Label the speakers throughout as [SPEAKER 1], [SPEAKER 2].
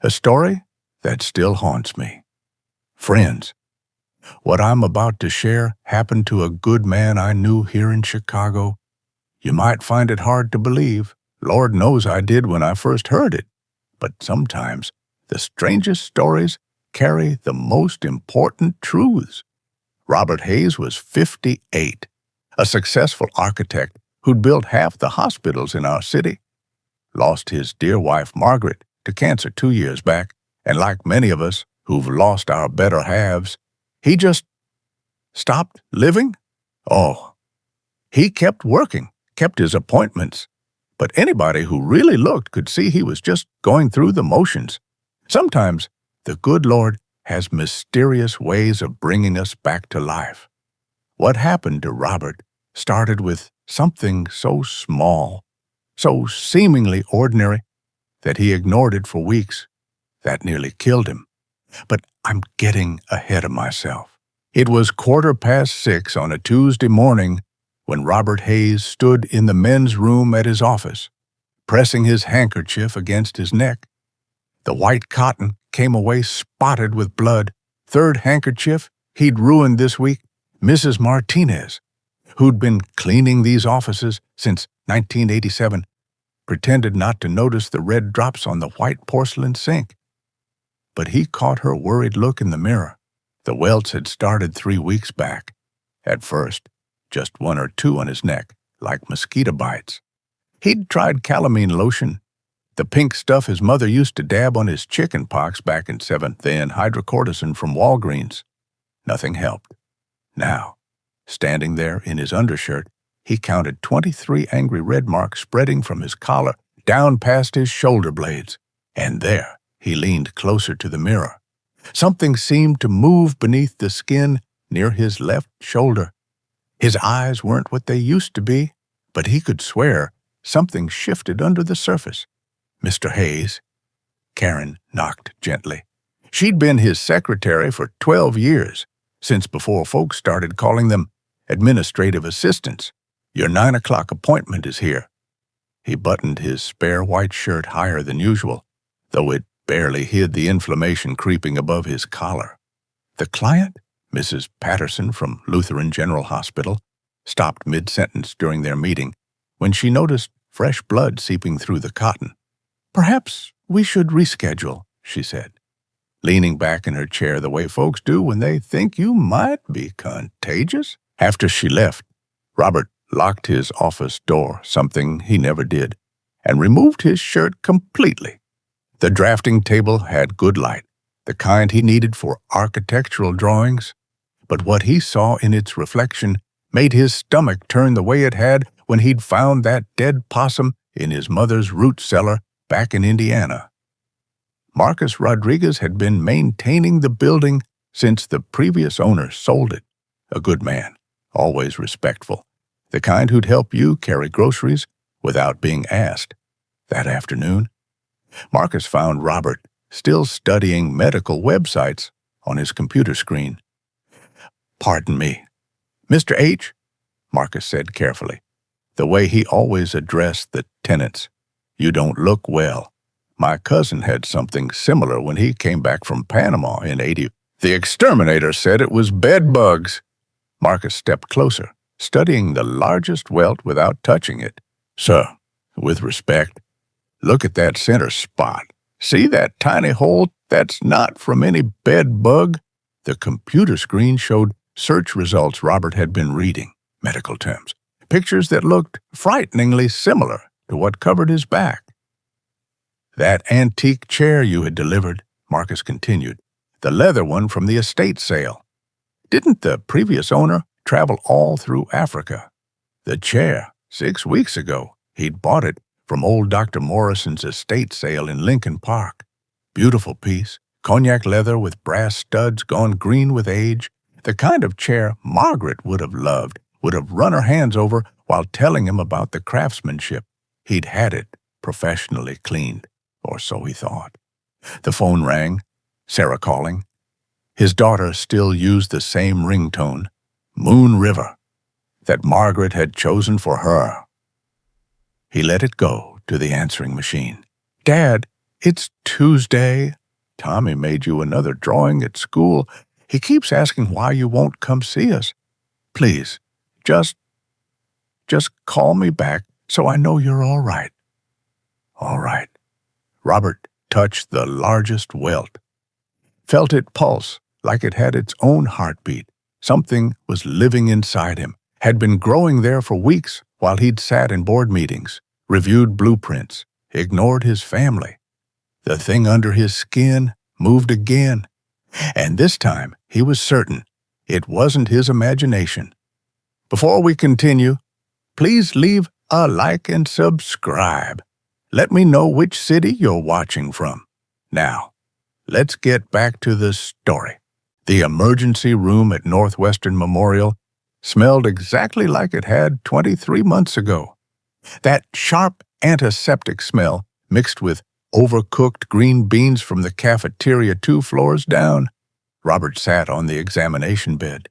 [SPEAKER 1] a story that still haunts me. Friends, what I'm about to share happened to a good man I knew here in Chicago. You might find it hard to believe. Lord knows I did when I first heard it. But sometimes the strangest stories carry the most important truths. Robert Hayes was 58, a successful architect who'd built half the hospitals in our city. Lost his dear wife Margaret to cancer 2 years back, and like many of us who've lost our better halves, he just stopped living? Oh, he kept working, kept his appointments, but anybody who really looked could see he was just going through the motions. Sometimes the good Lord has mysterious ways of bringing us back to life. What happened to Robert started with something so small, so seemingly ordinary, that he ignored it for weeks. That nearly killed him. But I'm getting ahead of myself. It was 6:15 on a Tuesday morning when Robert Hayes stood in the men's room at his office, pressing his handkerchief against his neck. The white cotton came away spotted with blood. Third handkerchief he'd ruined this week, Mrs. Martinez, who'd been cleaning these offices since 1987, pretended not to notice the red drops on the white porcelain sink. But he caught her worried look in the mirror. The welts had started 3 weeks back. At first, just 1 or 2 on his neck, like mosquito bites. He'd tried calamine lotion, the pink stuff his mother used to dab on his chicken pox back in 7th, then hydrocortisone from Walgreens. Nothing helped. Now, standing there in his undershirt, he counted 23 angry red marks spreading from his collar down past his shoulder blades. And there, he leaned closer to the mirror. Something seemed to move beneath the skin near his left shoulder. His eyes weren't what they used to be, but he could swear something shifted under the surface. Mr. Hayes, Karen knocked gently. She'd been his secretary for 12 years, since before folks started calling them administrative assistants. Your 9 o'clock appointment is here. He buttoned his spare white shirt higher than usual, though it barely hid the inflammation creeping above his collar. The client, Mrs. Patterson from Lutheran General Hospital, stopped mid-sentence during their meeting when she noticed fresh blood seeping through the cotton. "Perhaps we should reschedule," she said, leaning back in her chair the way folks do when they think you might be contagious. After she left, Robert locked his office door, something he never did, and removed his shirt completely. The drafting table had good light, the kind he needed for architectural drawings, but what he saw in its reflection made his stomach turn the way it had when he'd found that dead possum in his mother's root cellar back in Indiana. Marcus Rodriguez had been maintaining the building since the previous owner sold it. A good man, always respectful, the kind who'd help you carry groceries without being asked. That afternoon, Marcus found Robert still studying medical websites on his computer screen. "Pardon me, Mr. H," Marcus said carefully, the way he always addressed the tenants. "You don't look well. My cousin had something similar when he came back from Panama in '80. The exterminator said it was bed bugs." Marcus stepped closer, studying the largest welt without touching it. "Sir, with respect, look at that center spot. See that tiny hole? That's not from any bed bug." The computer screen showed search results Robert had been reading, medical terms, pictures that looked frighteningly similar to what covered his back. "That antique chair you had delivered," Marcus continued, "the leather one from the estate sale. Didn't the previous owner travel all through Africa? The chair, 6 weeks ago, he'd bought it from old Dr. Morrison's estate sale in Lincoln Park. Beautiful piece, cognac leather with brass studs gone green with age, the kind of chair Margaret would have loved, would have run her hands over while telling him about the craftsmanship. He'd had it professionally cleaned, or so he thought. The phone rang, Sarah calling. His daughter still used the same ringtone, Moon River, that Margaret had chosen for her. He let it go to the answering machine. "Dad, It's Tuesday. Tommy made you another drawing at school. He keeps asking why you won't come see us. Please, just call me back so I know you're all right. All right. Robert touched the largest welt, felt it pulse like it had its own heartbeat. Something was living inside him, had been growing there for weeks while he'd sat in board meetings, reviewed blueprints, ignored his family. The thing under his skin moved again, and this time he was certain it wasn't his imagination. Before we continue, please leave a like and subscribe. Let me know which city you're watching from. Now, let's get back to the story. The emergency room at Northwestern Memorial smelled exactly like it had 23 months ago. That sharp antiseptic smell mixed with overcooked green beans from the cafeteria 2 floors down. Robert sat on the examination bed,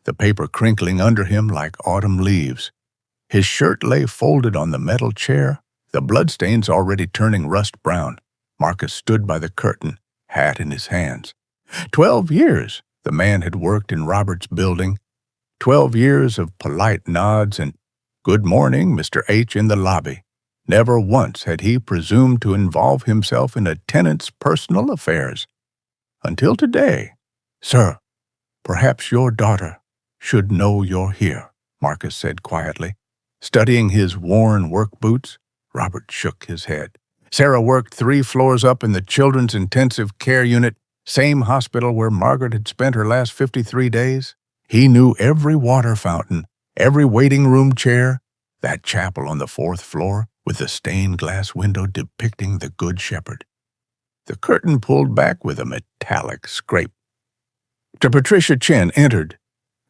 [SPEAKER 1] the paper crinkling under him like autumn leaves. His shirt lay folded on the metal chair, the bloodstains already turning rust brown. Marcus stood by the curtain, hat in his hands. 12 years the man had worked in Robert's building. 12 years of polite nods and "Good morning, Mr. H." in the lobby. Never once had he presumed to involve himself in a tenant's personal affairs. Until today. "Sir, perhaps your daughter should know you're here," Marcus said quietly. Studying his worn work boots, Robert shook his head. Sarah worked 3 floors up in the Children's Intensive Care Unit, same hospital where Margaret had spent her last 53 days. He knew every water fountain, every waiting room chair, that chapel on the 4th floor with the stained glass window depicting the Good Shepherd. The curtain pulled back with a metallic scrape. Dr. Patricia Chen entered,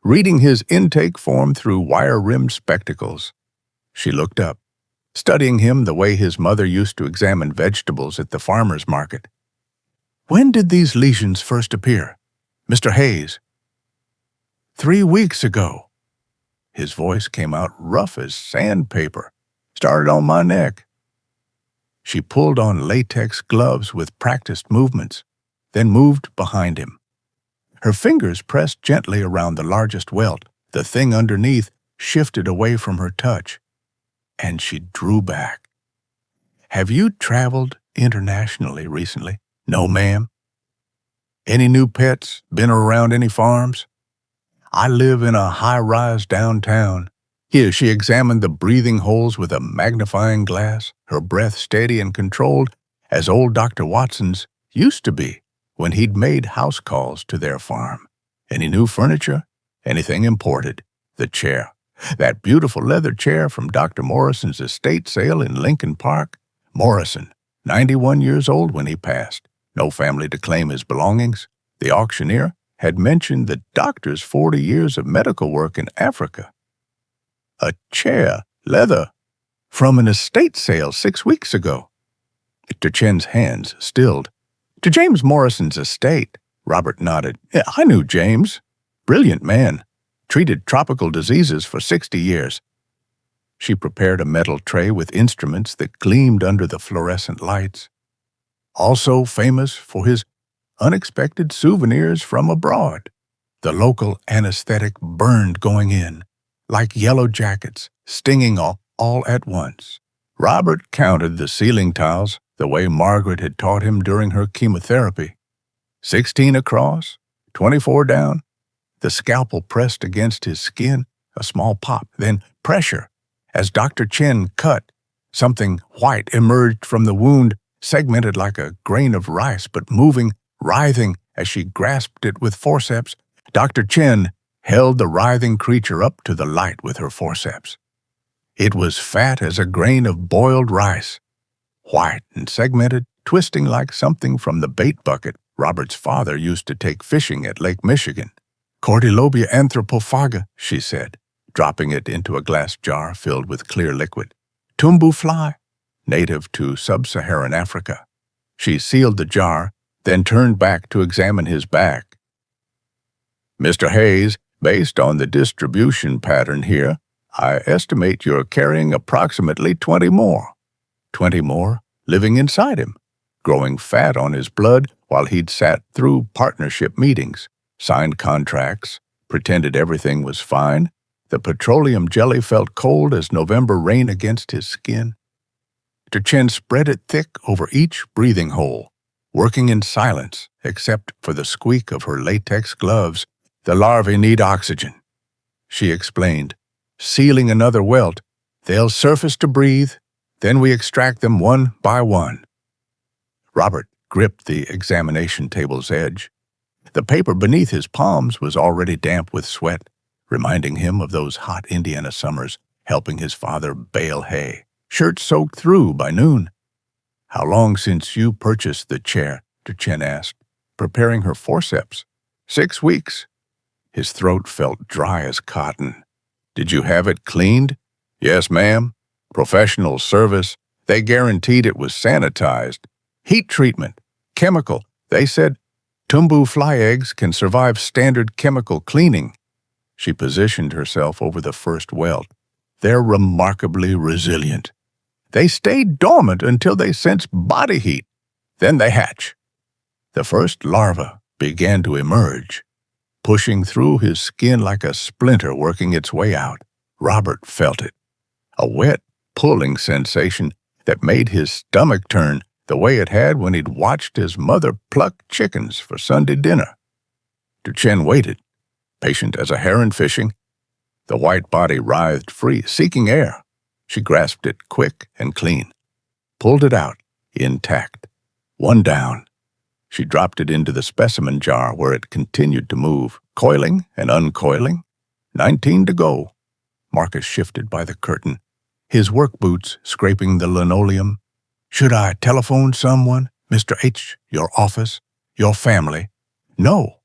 [SPEAKER 1] reading his intake form through wire-rimmed spectacles. She looked up, studying him the way his mother used to examine vegetables at the farmer's market. "When did these lesions first appear, Mr. Hayes?" 3 weeks ago." His voice came out rough as sandpaper. "Started on my neck." She pulled on latex gloves with practiced movements, then moved behind him. Her fingers pressed gently around the largest welt. The thing underneath shifted away from her touch, and she drew back. "Have you traveled internationally recently?" "No, ma'am." "Any new pets? Been around any farms?" "I live in a high-rise downtown." Here she examined the breathing holes with a magnifying glass, her breath steady and controlled, as old Dr. Watson's used to be when he'd made house calls to their farm. "Any new furniture? Anything imported?" The chair. That beautiful leather chair from Dr. Morrison's estate sale in Lincoln Park. Morrison, 91 years old when he passed. No family to claim his belongings. The auctioneer had mentioned the doctor's 40 years of medical work in Africa. A chair, leather, from an estate sale 6 weeks ago. Mr. Chen's hands stilled. "To James Morrison's estate." Robert nodded. "Yeah, I knew James. Brilliant man. Treated tropical diseases for 60 years. She prepared a metal tray with instruments that gleamed under the fluorescent lights. Also famous for his unexpected souvenirs from abroad. The local anesthetic burned going in, like yellow jackets, stinging all at once. Robert counted the ceiling tiles the way Margaret had taught him during her chemotherapy. 16 across, 24 down. The scalpel pressed against his skin, a small pop, then pressure. As Dr. Chen cut, something white emerged from the wound, segmented like a grain of rice, but moving, writhing as she grasped it with forceps. Dr. Chen held the writhing creature up to the light with her forceps. It was fat as a grain of boiled rice, white and segmented, twisting like something from the bait bucket Robert's father used to take fishing at Lake Michigan. "Cortylobia anthropophaga," she said, dropping it into a glass jar filled with clear liquid. "Tumbu fly, native to sub-Saharan Africa." She sealed the jar, then turned back to examine his back. "Mr. Hayes, based on the distribution pattern here, I estimate you're carrying approximately 20 more. 20 more living inside him." growing fat on his blood while he'd sat through partnership meetings, signed contracts, pretended everything was fine. The petroleum jelly felt cold as November rain against his skin. Dr. Chen spread it thick over each breathing hole, working in silence except for the squeak of her latex gloves. The larvae need oxygen, she explained, sealing another welt. They'll surface to breathe, then we extract them one by one. Robert gripped the examination table's edge. The paper beneath his palms was already damp with sweat, reminding him of those hot Indiana summers helping his father bale hay, shirt soaked through by noon. How long since you purchased the chair? Chen asked, preparing her forceps. 6 weeks. His throat felt dry as cotton. Did you have it cleaned? Yes, ma'am. Professional service. They guaranteed it was sanitized. Heat treatment. Chemical. They said tumbu fly eggs can survive standard chemical cleaning. She positioned herself over the first welt. They're remarkably resilient. They stay dormant until they sense body heat. Then they hatch. The first larva began to emerge, pushing through his skin like a splinter working its way out. Robert felt it. A wet, pulling sensation that made his stomach turn the way it had when he'd watched his mother pluck chickens for Sunday dinner. Chen waited, patient as a heron fishing. The white body writhed free, seeking air. She grasped it quick and clean, pulled it out, intact. One down. She dropped it into the specimen jar where it continued to move, coiling and uncoiling. 19 to go. Marcus shifted by the curtain, his work boots scraping the linoleum. Should I telephone someone? Mr. H., your office, your family? No.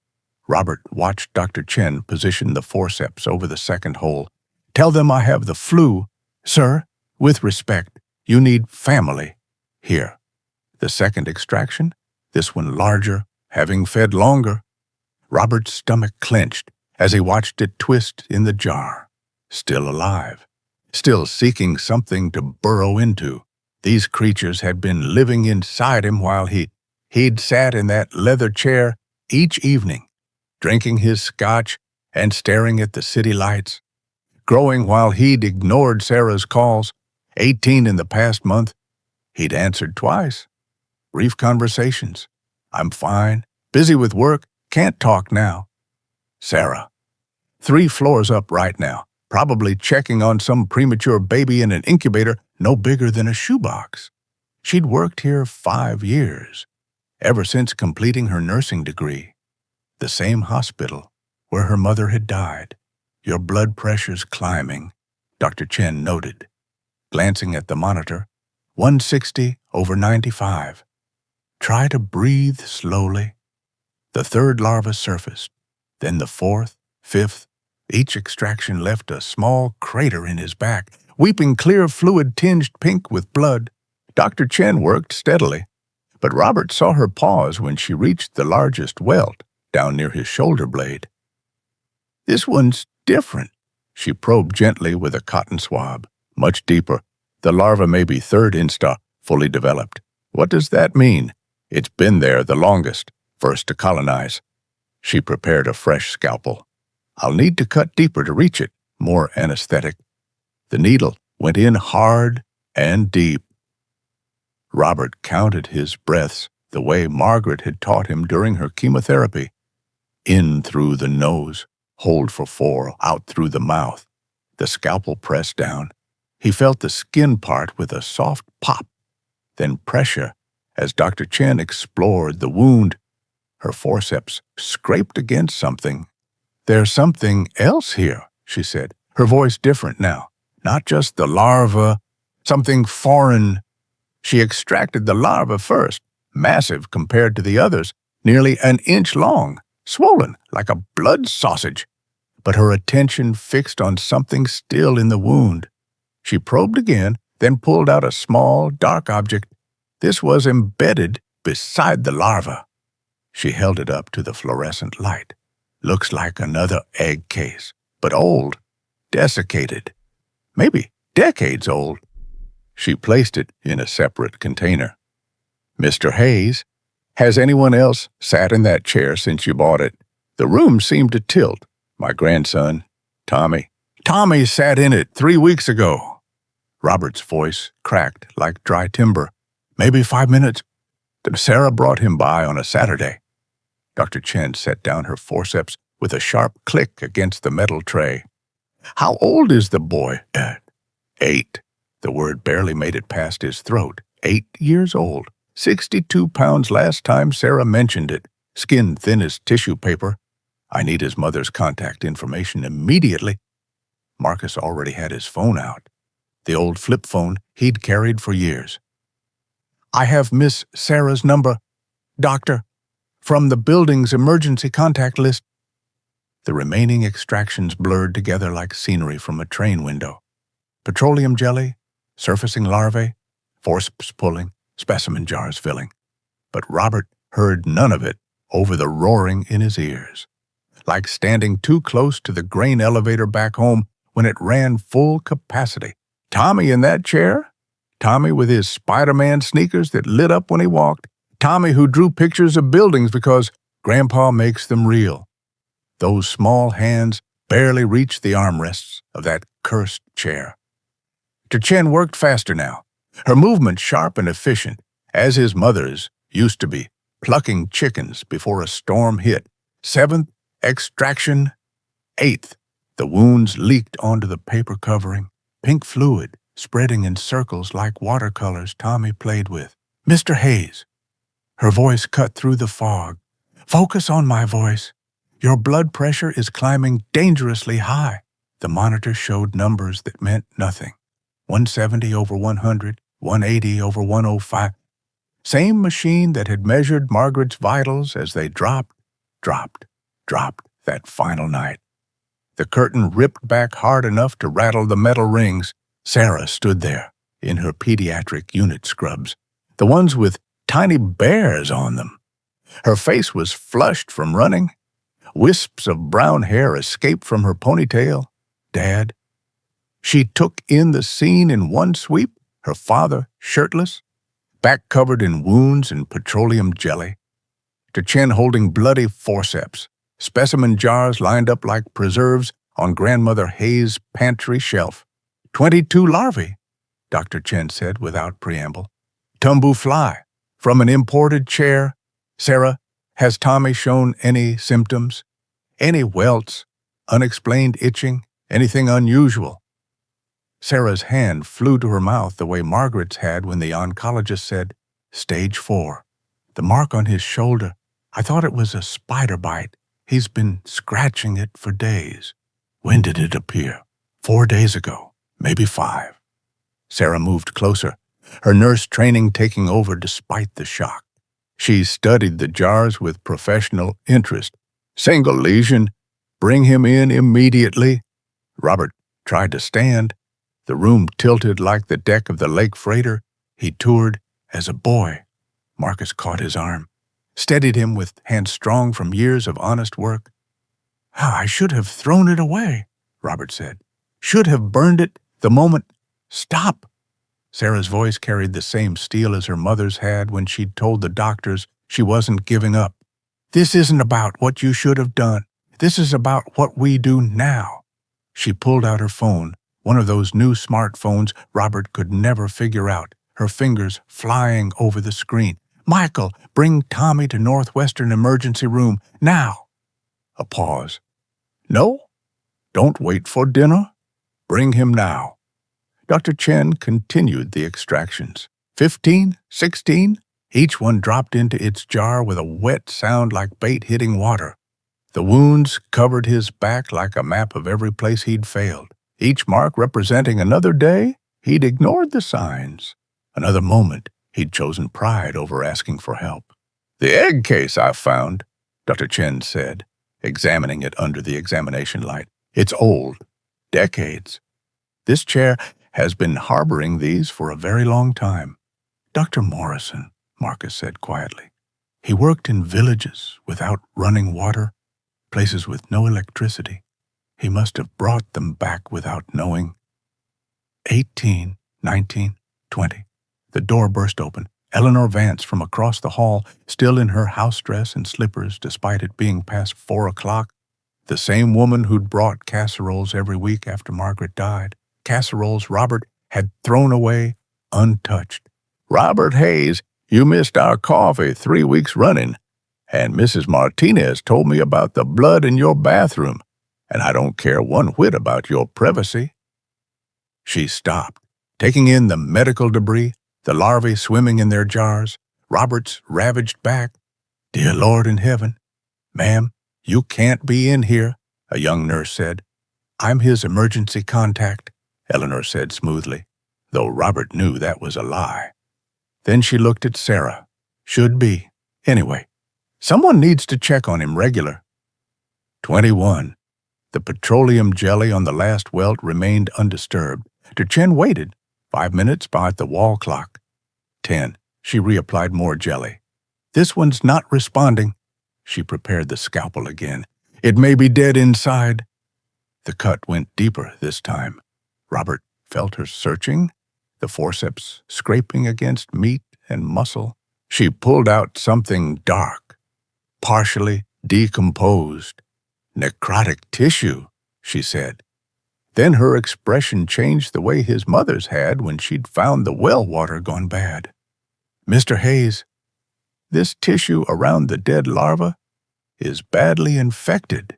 [SPEAKER 1] Robert watched Dr. Chen position the forceps over the second hole. Tell them I have the flu. Sir, with respect, you need family. Here. The second extraction, this one larger, having fed longer. Robert's stomach clenched as he watched it twist in the jar. Still alive, still seeking something to burrow into. These creatures had been living inside him while he'd sat in that leather chair each evening, drinking his scotch and staring at the city lights. Growing while he'd ignored Sarah's calls, 18 in the past month. He'd answered twice. Brief conversations. I'm fine, busy with work, can't talk now. Sarah. 3 floors up right now, probably checking on some premature baby in an incubator no bigger than a shoebox. She'd worked here 5 years, ever since completing her nursing degree. The same hospital where her mother had died. Your blood pressure's climbing, Dr. Chen noted, glancing at the monitor. 160/95. Try to breathe slowly. The third larva surfaced, then the fourth, fifth. Each extraction left a small crater in his back, weeping clear fluid tinged pink with blood. Dr. Chen worked steadily, but Robert saw her pause when she reached the largest welt, down near his shoulder blade. This one's different, she probed gently with a cotton swab. Much deeper. The larva may be third instar, fully developed. What does that mean? It's been there the longest, first to colonize. She prepared a fresh scalpel. I'll need to cut deeper to reach it, more anesthetic. The needle went in hard and deep. Robert counted his breaths the way Margaret had taught him during her chemotherapy. In through the nose, hold for 4, out through the mouth. The scalpel pressed down. He felt the skin part with a soft pop, then pressure as Dr. Chen explored the wound. Her forceps scraped against something. There's something else here, she said, her voice different now. Not just the larva, something foreign. She extracted the larva first, massive compared to the others, nearly an inch long, swollen like a blood sausage. But her attention fixed on something still in the wound. She probed again, then pulled out a small, dark object. This was embedded beside the larva. She held it up to the fluorescent light. Looks like another egg case, but old, desiccated, maybe decades old. She placed it in a separate container. Mr. Hayes, has anyone else sat in that chair since you bought it? The room seemed to tilt. My grandson, Tommy. Tommy sat in it 3 weeks ago. Robert's voice cracked like dry timber. Maybe 5 minutes. Sarah brought him by on a Saturday. Dr. Chen set down her forceps with a sharp click against the metal tray. How old is the boy? 8. The word barely made it past his throat. 8 years old. 62 pounds last time Sarah mentioned it. Skin thin as tissue paper. I need his mother's contact information immediately. Marcus already had his phone out. The old flip phone he'd carried for years. I have Miss Sarah's number, doctor, from the building's emergency contact list. The remaining extractions blurred together like scenery from a train window. Petroleum jelly, surfacing larvae, forceps pulling, specimen jars filling. But Robert heard none of it over the roaring in his ears. Like standing too close to the grain elevator back home when it ran full capacity. Tommy in that chair? Tommy with his Spider-Man sneakers that lit up when he walked? Tommy who drew pictures of buildings because Grandpa makes them real. Those small hands barely reached the armrests of that cursed chair. Dr. Chen worked faster now, her movement sharp and efficient, as his mother's used to be, plucking chickens before a storm hit. 7th extraction. 8th. The wounds leaked onto the paper covering, pink fluid spreading in circles like watercolors Tommy played with. Mr. Hayes. Her voice cut through the fog. Focus on my voice. Your blood pressure is climbing dangerously high. The monitor showed numbers that meant nothing. 170 over 100, 180 over 105. Same machine that had measured Margaret's vitals as they dropped that final night. The curtain ripped back hard enough to rattle the metal rings. Sarah stood there, in her pediatric unit scrubs, the ones with tiny bears on them. Her face was flushed from running. Wisps of brown hair escaped from her ponytail. Dad. She took in the scene in one sweep, her father shirtless, back covered in wounds and petroleum jelly, Dr. Chen holding bloody forceps, specimen jars lined up like preserves on Grandmother Hayes' pantry shelf. 22 larvae, Dr. Chen said without preamble. Tumbu fly, from an imported chair. Sarah, has Tommy shown any symptoms? Any welts, unexplained itching, anything unusual? Sarah's hand flew to her mouth the way Margaret's had when the oncologist said, Stage 4. The mark on his shoulder, I thought it was a spider bite. He's been scratching it for days. When did it appear? 4 days ago, maybe 5. Sarah moved closer, her nurse training taking over despite the shock. She studied the jars with professional interest. Single lesion. Bring him in immediately. Robert tried to stand. The room tilted like the deck of the lake freighter he toured as a boy. Marcus caught his arm, steadied him with hands strong from years of honest work. I should have thrown it away, Robert said. Should have burned it the moment. Stop. Sarah's voice carried the same steel as her mother's had when she'd told the doctors she wasn't giving up. This isn't about what you should have done. This is about what we do now. She pulled out her phone, one of those new smartphones Robert could never figure out, her fingers flying over the screen. Michael, bring Tommy to Northwestern Emergency Room, now. A pause. No? Don't wait for dinner. Bring him now. Dr. Chen continued the extractions. 15, 16, each one dropped into its jar with a wet sound like bait hitting water. The wounds covered his back like a map of every place he'd failed. Each mark representing another day, he'd ignored the signs. Another moment, he'd chosen pride over asking for help. The egg case I found, Dr. Chen said, examining it under the examination light. It's old. Decades. This chair has been harboring these for a very long time. Dr. Morrison, Marcus said quietly. He worked in villages without running water, places with no electricity. He must have brought them back without knowing. 18, 19, 20. The door burst open. Eleanor Vance from across the hall, still in her house dress and slippers despite it being past 4 o'clock. The same woman who'd brought casseroles every week after Margaret died. Casseroles Robert had thrown away untouched. "Robert Hayes, you missed our coffee 3 weeks running, and Mrs. Martinez told me about the blood in your bathroom, and I don't care one whit about your privacy." She stopped, taking in the medical debris, the larvae swimming in their jars, Robert's ravaged back. "Dear Lord in heaven, ma'am, you can't be in here," a young nurse said. "I'm his emergency contact," Eleanor said smoothly, though Robert knew that was a lie. Then she looked at Sarah. "Should be. Anyway, someone needs to check on him regular." 21. The petroleum jelly on the last welt remained undisturbed. Chen waited 5 minutes by the wall clock. 10. She reapplied more jelly. "This one's not responding." She prepared the scalpel again. "It may be dead inside." The cut went deeper this time. Robert felt her searching, the forceps scraping against meat and muscle. She pulled out something dark, partially decomposed. "Necrotic tissue," she said. Then her expression changed the way his mother's had when she'd found the well water gone bad. "Mr. Hayes, this tissue around the dead larva is badly infected."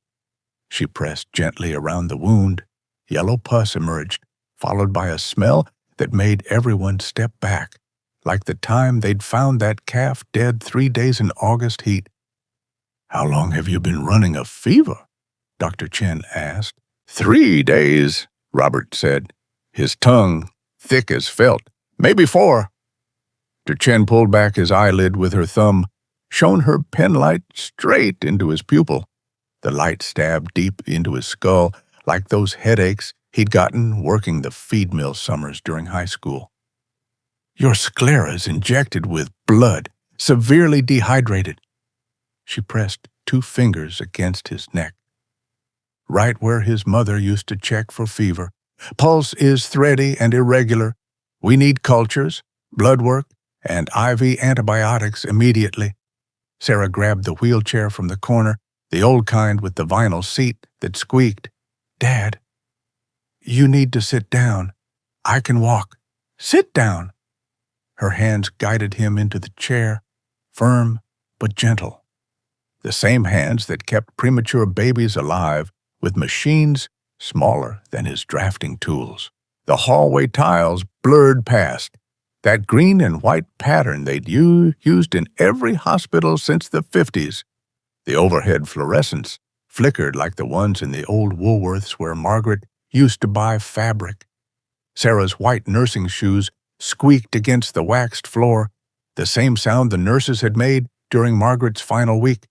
[SPEAKER 1] She pressed gently around the wound. Yellow pus emerged, followed by a smell that made everyone step back, like the time they'd found that calf dead 3 days in August heat. "How long have you been running a fever?" Dr. Chen asked. 3 days, Robert said, his tongue thick as felt. "Maybe 4. Dr. Chen pulled back his eyelid with her thumb, shone her penlight straight into his pupil. The light stabbed deep into his skull, like those headaches he'd gotten working the feed mill summers during high school. "Your sclera is injected with blood, severely dehydrated." She pressed 2 fingers against his neck, right where his mother used to check for fever. "Pulse is thready and irregular. We need cultures, blood work, and IV antibiotics immediately." Sarah grabbed the wheelchair from the corner, the old kind with the vinyl seat that squeaked. "Dad, you need to sit down. I can walk." "Sit down." Her hands guided him into the chair, firm but gentle. The same hands that kept premature babies alive, with machines smaller than his drafting tools. The hallway tiles blurred past, that green and white pattern they'd used in every hospital since the 50s. The overhead fluorescents flickered like the ones in the old Woolworths where Margaret used to buy fabric. Sarah's white nursing shoes squeaked against the waxed floor, the same sound the nurses had made during Margaret's final week.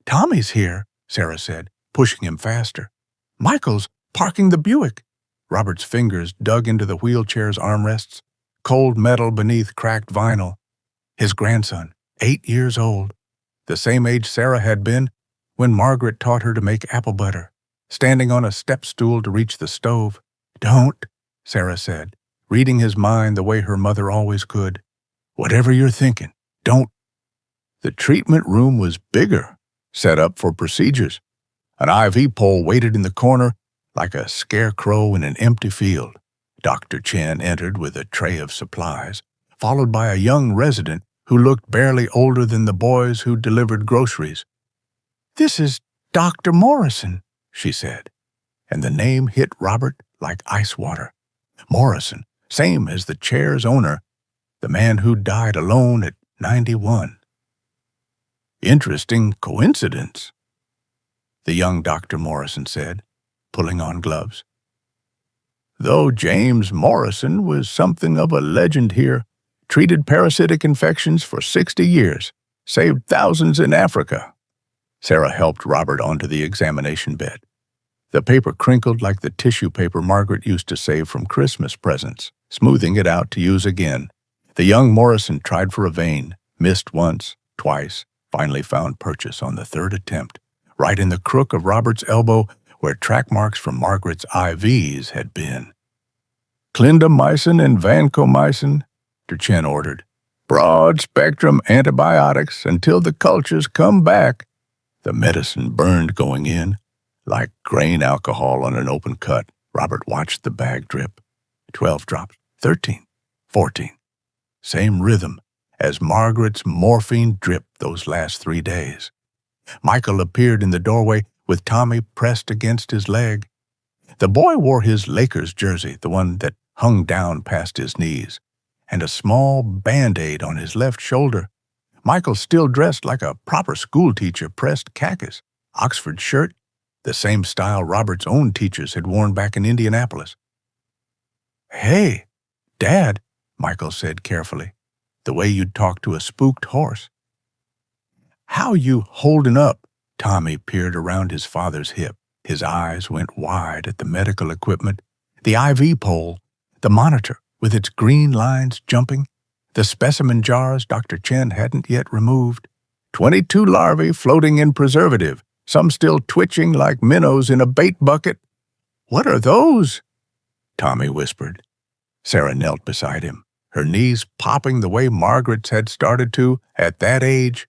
[SPEAKER 1] "Tommy's here," Sarah said, pushing him faster. "Michael's parking the Buick." Robert's fingers dug into the wheelchair's armrests, cold metal beneath cracked vinyl. His grandson, 8 years old, the same age Sarah had been when Margaret taught her to make apple butter, standing on a step stool to reach the stove. "Don't," Sarah said, reading his mind the way her mother always could. "Whatever you're thinking, don't." The treatment room was bigger, set up for procedures. An IV pole waited in the corner like a scarecrow in an empty field. Dr. Chen entered with a tray of supplies, followed by a young resident who looked barely older than the boys who delivered groceries. "This is Dr. Morrison," she said, and the name hit Robert like ice water. Morrison, same as the chair's owner, the man who died alone at 91. "Interesting coincidence," the young Dr. Morrison said, pulling on gloves. "Though James Morrison was something of a legend here, treated parasitic infections for 60 years, saved thousands in Africa." Sarah helped Robert onto the examination bed. The paper crinkled like the tissue paper Margaret used to save from Christmas presents, smoothing it out to use again. The young Morrison tried for a vein, missed once, twice, finally found purchase on the 3rd attempt, right in the crook of Robert's elbow where track marks from Margaret's IVs had been. "Clindamycin and vancomycin," Dr. Chen ordered. Broad-spectrum antibiotics until the cultures come back. The medicine burned going in, like grain alcohol on an open cut. Robert watched the bag drip. 12 drops, 13, 14. Same rhythm as Margaret's morphine drip those last 3 days. Michael appeared in the doorway with Tommy pressed against his leg. The boy wore his Lakers jersey, the one that hung down past his knees, and a small Band-Aid on his left shoulder. Michael, still dressed like a proper schoolteacher, pressed khakis, Oxford shirt, the same style Robert's own teachers had worn back in Indianapolis. "Hey, Dad," Michael said carefully, "the way you'd talk to a spooked horse." "How you holding up?" Tommy peered around his father's hip. His eyes went wide at the medical equipment, the IV pole, the monitor with its green lines jumping, the specimen jars Dr. Chen hadn't yet removed. 22 larvae floating in preservative, some still twitching like minnows in a bait bucket. "What are those?" Tommy whispered. Sarah knelt beside him, her knees popping the way Margaret's had started to at that age.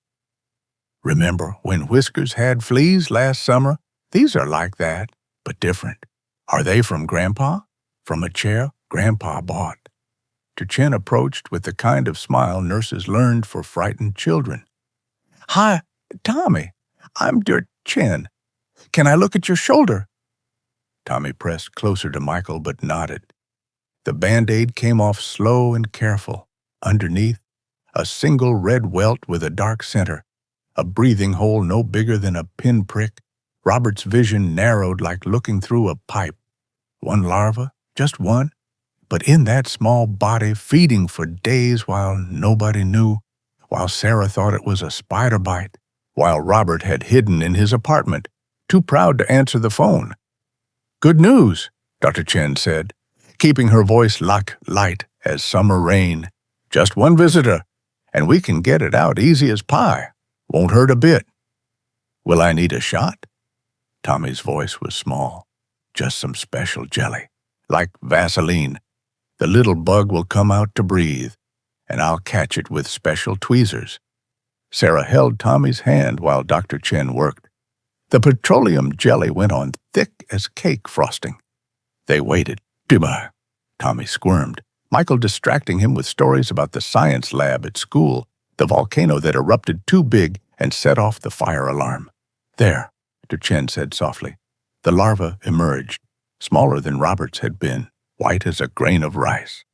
[SPEAKER 1] "Remember when Whiskers had fleas last summer? These are like that, but different. Are they from Grandpa? From a chair Grandpa bought." Chen approached with the kind of smile nurses learned for frightened children. "Hi, Tommy. I'm Chen. Can I look at your shoulder?" Tommy pressed closer to Michael but nodded. The Band-Aid came off slow and careful. Underneath, a single red welt with a dark center, a breathing hole no bigger than a pinprick. Robert's vision narrowed like looking through a pipe. One larva, just one, but in that small body feeding for days while nobody knew, while Sarah thought it was a spider bite, while Robert had hidden in his apartment, too proud to answer the phone. "Good news," Dr. Chen said, keeping her voice light as summer rain. "Just one visitor, and we can get it out easy as pie. Won't hurt a bit." "Will I need a shot?" Tommy's voice was small. "Just some special jelly, like Vaseline. The little bug will come out to breathe, and I'll catch it with special tweezers." Sarah held Tommy's hand while Dr. Chen worked. The petroleum jelly went on thick as cake frosting. They waited. "Tiba," Tommy squirmed, Michael distracting him with stories about the science lab at school, the volcano that erupted too big and set off the fire alarm. "There," Chen said softly. The larva emerged, smaller than Robert's had been, white as a grain of rice.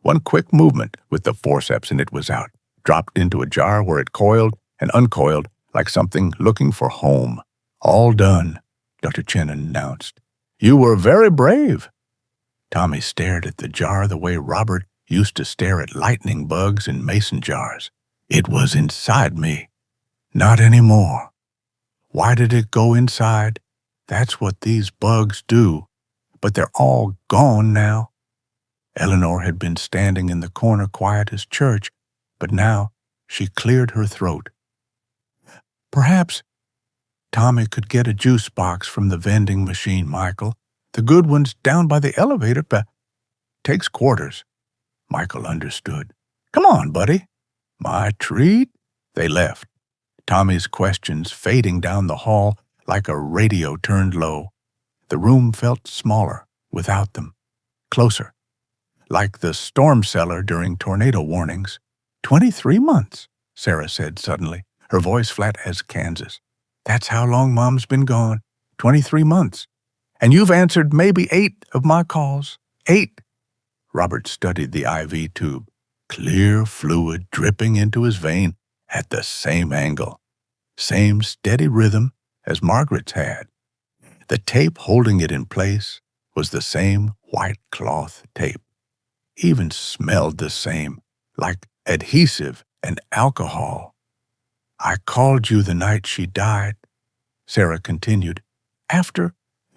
[SPEAKER 1] One quick movement with the forceps and it was out, dropped into a jar where it coiled and uncoiled like something looking for home. "All done," Dr. Chen announced. "You were very brave." Tommy stared at the jar the way Robert used to stare at lightning bugs in mason jars. "It was inside me." "Not anymore." "Why did it go inside?" "That's what these bugs do. But they're all gone now." Eleanor had been standing in the corner quiet as church, but now she cleared her throat. "Perhaps Tommy could get a juice box from the vending machine, Michael. The good one's down by the elevator, but takes quarters." Michael understood. "Come on, buddy." "My treat?" They left, Tommy's questions fading down the hall like a radio turned low. The room felt smaller without them, closer, like the storm cellar during tornado warnings. 23 months, Sarah said suddenly, her voice flat as Kansas. "That's how long Mom's been gone. 23 months. And you've answered maybe 8 of my calls. 8. Robert studied the IV tube, clear fluid dripping into his vein at the same angle, same steady rhythm as Margaret's had. The tape holding it in place was the same white cloth tape. Even smelled the same, like adhesive and alcohol. "I called you the night she died," Sarah continued. "After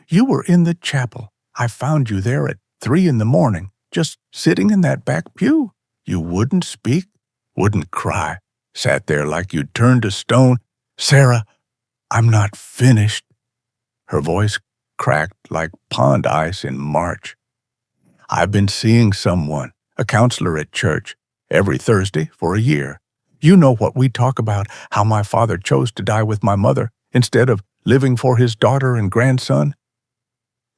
[SPEAKER 1] you were in the chapel, I found you there at 3 a.m, just sitting in that back pew. You wouldn't speak, wouldn't cry, sat there like you'd turned to stone. Sarah, I'm not finished." Her voice cracked like pond ice in March. "I've been seeing someone, a counselor at church. every Thursday for a year. You know what we talk about, how my father chose to die with my mother instead of living for his daughter and grandson.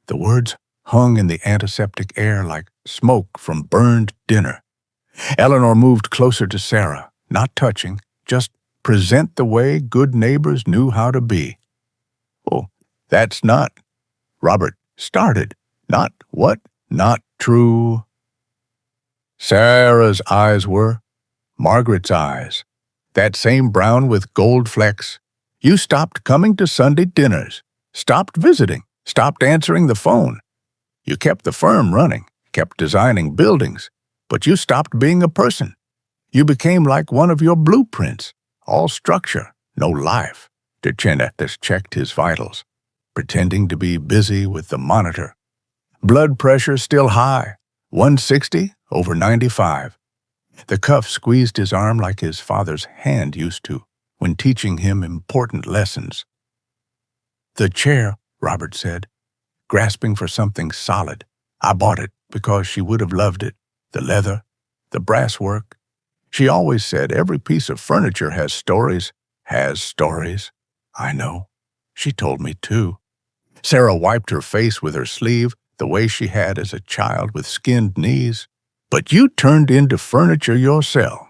[SPEAKER 1] The words hung in the antiseptic air like smoke from burned dinner. Eleanor moved closer to Sarah, not touching, just present the way good neighbors knew how to be. Oh, that's not, Robert started. Not what? Not true. Sarah's eyes were Margaret's eyes. That same brown with gold flecks. You stopped coming to Sunday dinners, stopped visiting, stopped answering the phone. You kept the firm running, kept designing buildings, but you stopped being a person. You became like one of your blueprints, all structure, no life. DeChennetis checked his vitals, pretending to be busy with the monitor. Blood pressure still high, 160/95. The cuff squeezed his arm like his father's hand used to when teaching him important lessons. The chair, Robert said, grasping for something solid. I bought it because she would have loved it. The leather, the brasswork. She always said every piece of furniture has stories. Has stories. I know. She told me too. Sarah wiped her face with her sleeve, the way she had as a child with skinned knees. But you turned into furniture yourself.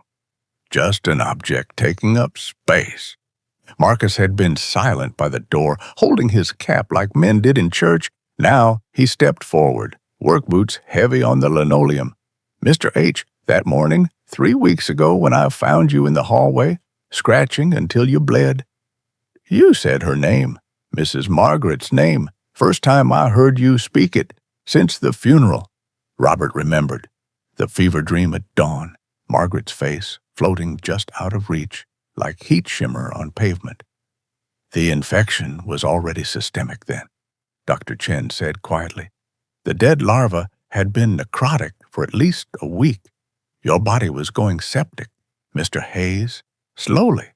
[SPEAKER 1] Just an object taking up space. Marcus had been silent by the door, holding his cap like men did in church. Now he stepped forward, work boots heavy on the linoleum. Mr. H., that morning, 3 weeks ago when I found you in the hallway, scratching until you bled. You said her name, Mrs. Margaret's name, first time I heard you speak it, since the funeral. Robert remembered. The fever dream at dawn, Margaret's face floating just out of reach, like heat shimmer on pavement. The infection was already systemic then, Dr. Chen said quietly. The dead larva had been necrotic for at least a week. Your body was going septic, Mr. Hayes, slowly.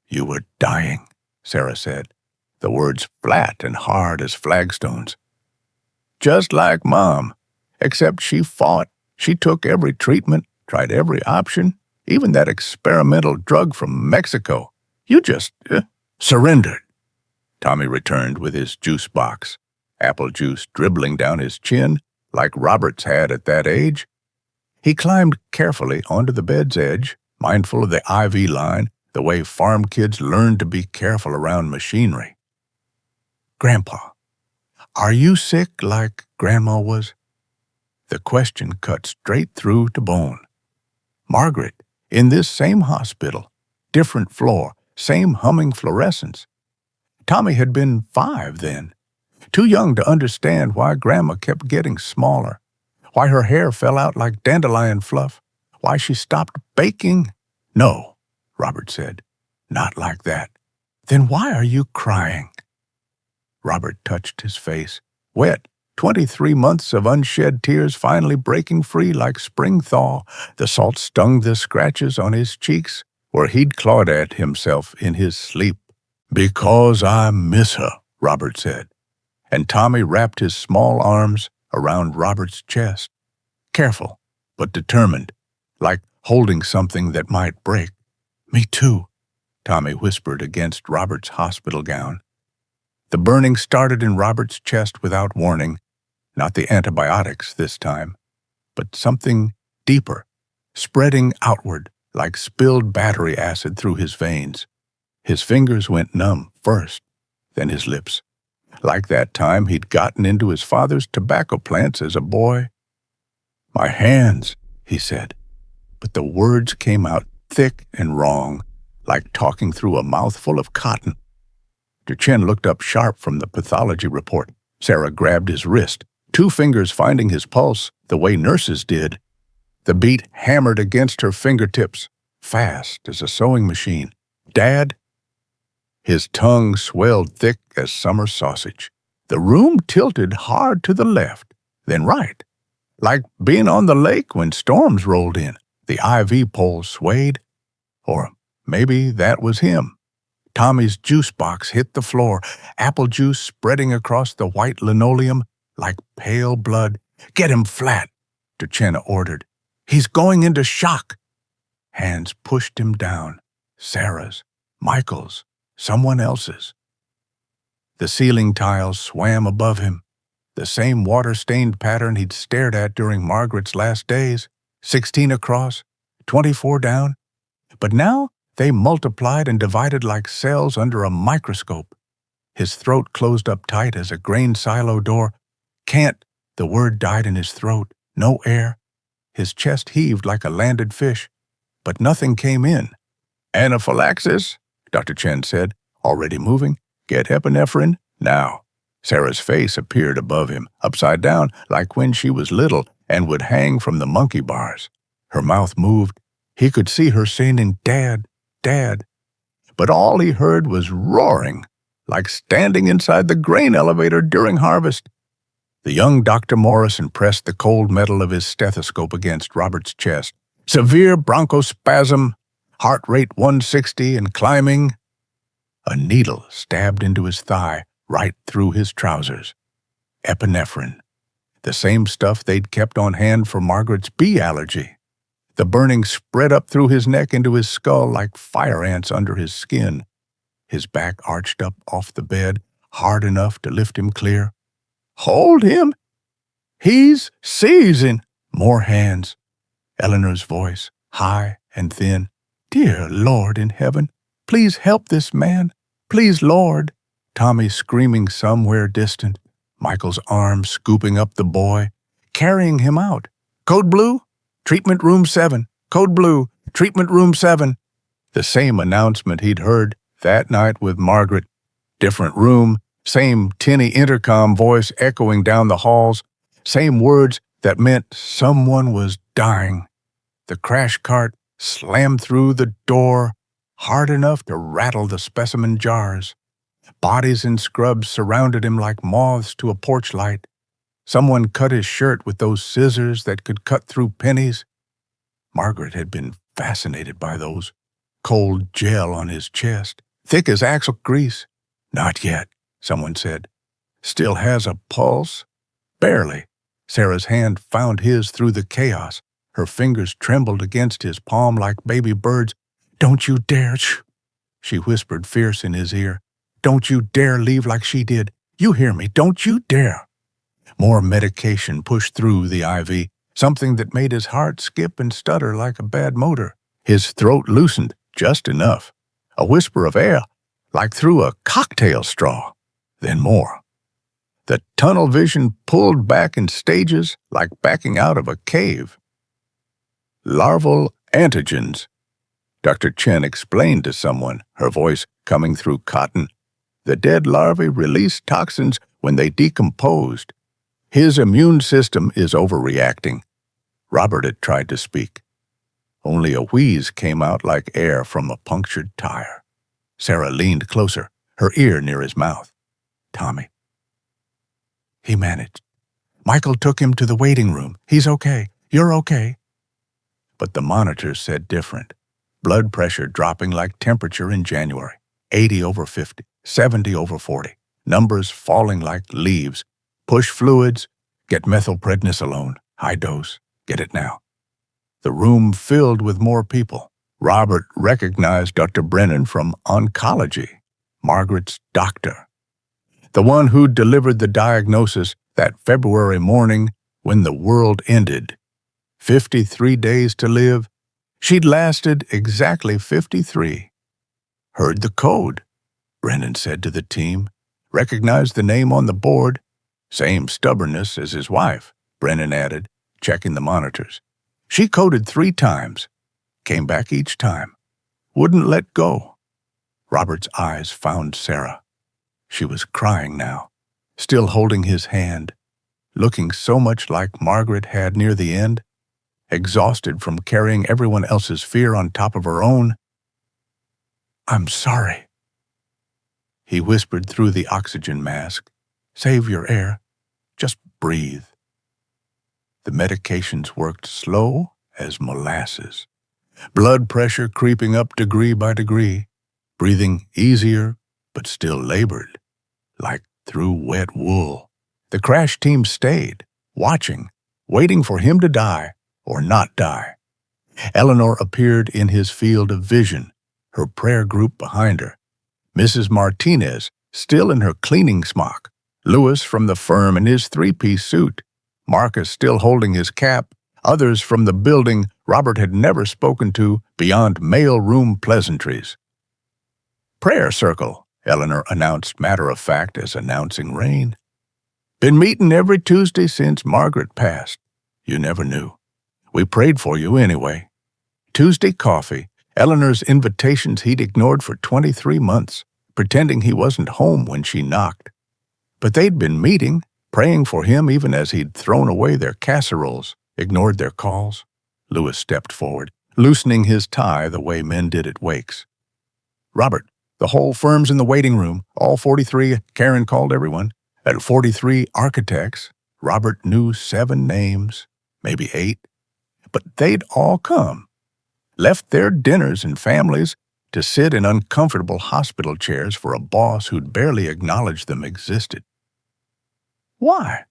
[SPEAKER 1] You were dying, Sarah said, the words flat and hard as flagstones. Just like Mom, except she fought. She took every treatment, tried every option, even that experimental drug from Mexico. You just surrendered. Tommy returned with his juice box, apple juice dribbling down his chin like Robert's had at that age. He climbed carefully onto the bed's edge, mindful of the IV line, the way farm kids learn to be careful around machinery. Grandpa, are you sick like Grandma was? The question cut straight through to bone. Margaret, in this same hospital, different floor, same humming fluorescence. Tommy had been 5 then, too young to understand why Grandma kept getting smaller, why her hair fell out like dandelion fluff, why she stopped baking. No, Robert said, not like that. Then why are you crying? Robert touched his face, wet, 23 months of unshed tears finally breaking free like spring thaw. The salt stung the scratches on his cheeks where he'd clawed at himself in his sleep. Because I miss her, Robert said, and Tommy wrapped his small arms around Robert's chest. Careful, but determined, like holding something that might break. Me too, Tommy whispered against Robert's hospital gown. The burning started in Robert's chest without warning. Not the antibiotics this time, but something deeper, spreading outward like spilled battery acid through his veins. His fingers went numb first, then his lips. Like that time he'd gotten into his father's tobacco plants as a boy. My hands, he said, but the words came out thick and wrong, like talking through a mouthful of cotton. Chen looked up sharp from the pathology report. Sarah grabbed his wrist, 2 fingers finding his pulse the way nurses did. The beat hammered against her fingertips, fast as a sewing machine. Dad? His tongue swelled thick as summer sausage. The room tilted hard to the left, then right, like being on the lake when storms rolled in. The IV pole swayed, or maybe that was him. Tommy's juice box hit the floor, apple juice spreading across the white linoleum like pale blood. Get him flat, Duchenne ordered. He's going into shock. Hands pushed him down. Sarah's, Michael's, someone else's. The ceiling tiles swam above him, the same water-stained pattern he'd stared at during Margaret's last days, 16 across, 24 down. But now they multiplied and divided like cells under a microscope. His throat closed up tight as a grain silo door. Can't, the word died in his throat. No air. His chest heaved like a landed fish, but nothing came in. Anaphylaxis, Dr. Chen said, already moving. Get epinephrine now. Sarah's face appeared above him, upside down, like when she was little and would hang from the monkey bars. Her mouth moved. He could see her saying, "Dad, Dad." But all he heard was roaring, like standing inside the grain elevator during harvest. The young Dr. Morrison pressed the cold metal of his stethoscope against Robert's chest. Severe bronchospasm, heart rate 160 and climbing. A needle stabbed into his thigh, right through his trousers. Epinephrine, the same stuff they'd kept on hand for Margaret's bee allergy. The burning spread up through his neck into his skull like fire ants under his skin. His back arched up off the bed, hard enough to lift him clear. Hold him! He's seizing! More hands. Eleanor's voice, high and thin. Dear Lord in heaven, please help this man. Please, Lord. Tommy screaming somewhere distant. Michael's arms scooping up the boy, carrying him out. Code Blue, Treatment Room 7. Code Blue, Treatment Room 7. The same announcement he'd heard that night with Margaret. Different room, same tinny intercom voice echoing down the halls, same words that meant someone was dying. The crash cart slammed through the door, hard enough to rattle the specimen jars. Bodies in scrubs surrounded him like moths to a porch light. Someone cut his shirt with those scissors that could cut through pennies. Margaret had been fascinated by those. Cold gel on his chest, thick as axle grease. Not yet, someone said. Still has a pulse? Barely. Sarah's hand found his through the chaos. Her fingers trembled against his palm like baby birds. Don't you dare, shh, she whispered fierce in his ear. Don't you dare leave like she did. You hear me, don't you dare. More medication pushed through the IV, something that made his heart skip and stutter like a bad motor. His throat loosened just enough. A whisper of air, like through a cocktail straw. Then more. The tunnel vision pulled back in stages, like backing out of a cave. Larval antigens, Dr. Chen explained to someone, her voice coming through cotton. The dead larvae released toxins when they decomposed. His immune system is overreacting. Robert had tried to speak. Only a wheeze came out like air from a punctured tire. Sarah leaned closer, her ear near his mouth. Tommy. He managed. Michael took him to the waiting room. He's okay. You're okay. But the monitors said different. Blood pressure dropping like temperature in January. 80 over 50, 70 over 40. Numbers falling like leaves. Push fluids. Get methylprednisolone. High dose. Get it now. The room filled with more people. Robert recognized Dr. Brennan from oncology, Margaret's doctor. The one who'd delivered the diagnosis that February morning when the world ended. 53 days to live. She'd lasted exactly 53. Heard the code, Brennan said to the team. Recognized the name on the board. Same stubbornness as his wife, Brennan added, checking the monitors. She coded 3 times. Came back each time. Wouldn't let go. Robert's eyes found Sarah. She was crying now, still holding his hand, looking so much like Margaret had near the end, exhausted from carrying everyone else's fear on top of her own. I'm sorry. He whispered through the oxygen mask. Save your air. Just breathe. The medications worked slow as molasses. Blood pressure creeping up degree by degree. Breathing easier, but still labored, like through wet wool. The crash team stayed, watching, waiting for him to die or not die. Eleanor appeared in his field of vision, her prayer group behind her. Mrs. Martinez, still in her cleaning smock. Louis from the firm in his three-piece suit. Marcus still holding his cap. Others from the building Robert had never spoken to beyond mail-room pleasantries. "Prayer circle," Eleanor announced matter-of-fact as announcing rain. "Been meeting every Tuesday since Margaret passed. You never knew. We prayed for you anyway." Tuesday coffee, Eleanor's invitations he'd ignored for 23 months, pretending he wasn't home when she knocked. But they'd been meeting, praying for him even as he'd thrown away their casseroles, ignored their calls. Louis stepped forward, loosening his tie the way men did at wakes. "Robert, the whole firm's in the waiting room, all 43, Karen called everyone. At 43 architects, Robert knew 7 names, maybe 8, but they'd all come. Left their dinners and families to sit in uncomfortable hospital chairs for a boss who'd barely acknowledged them existed. "Why?"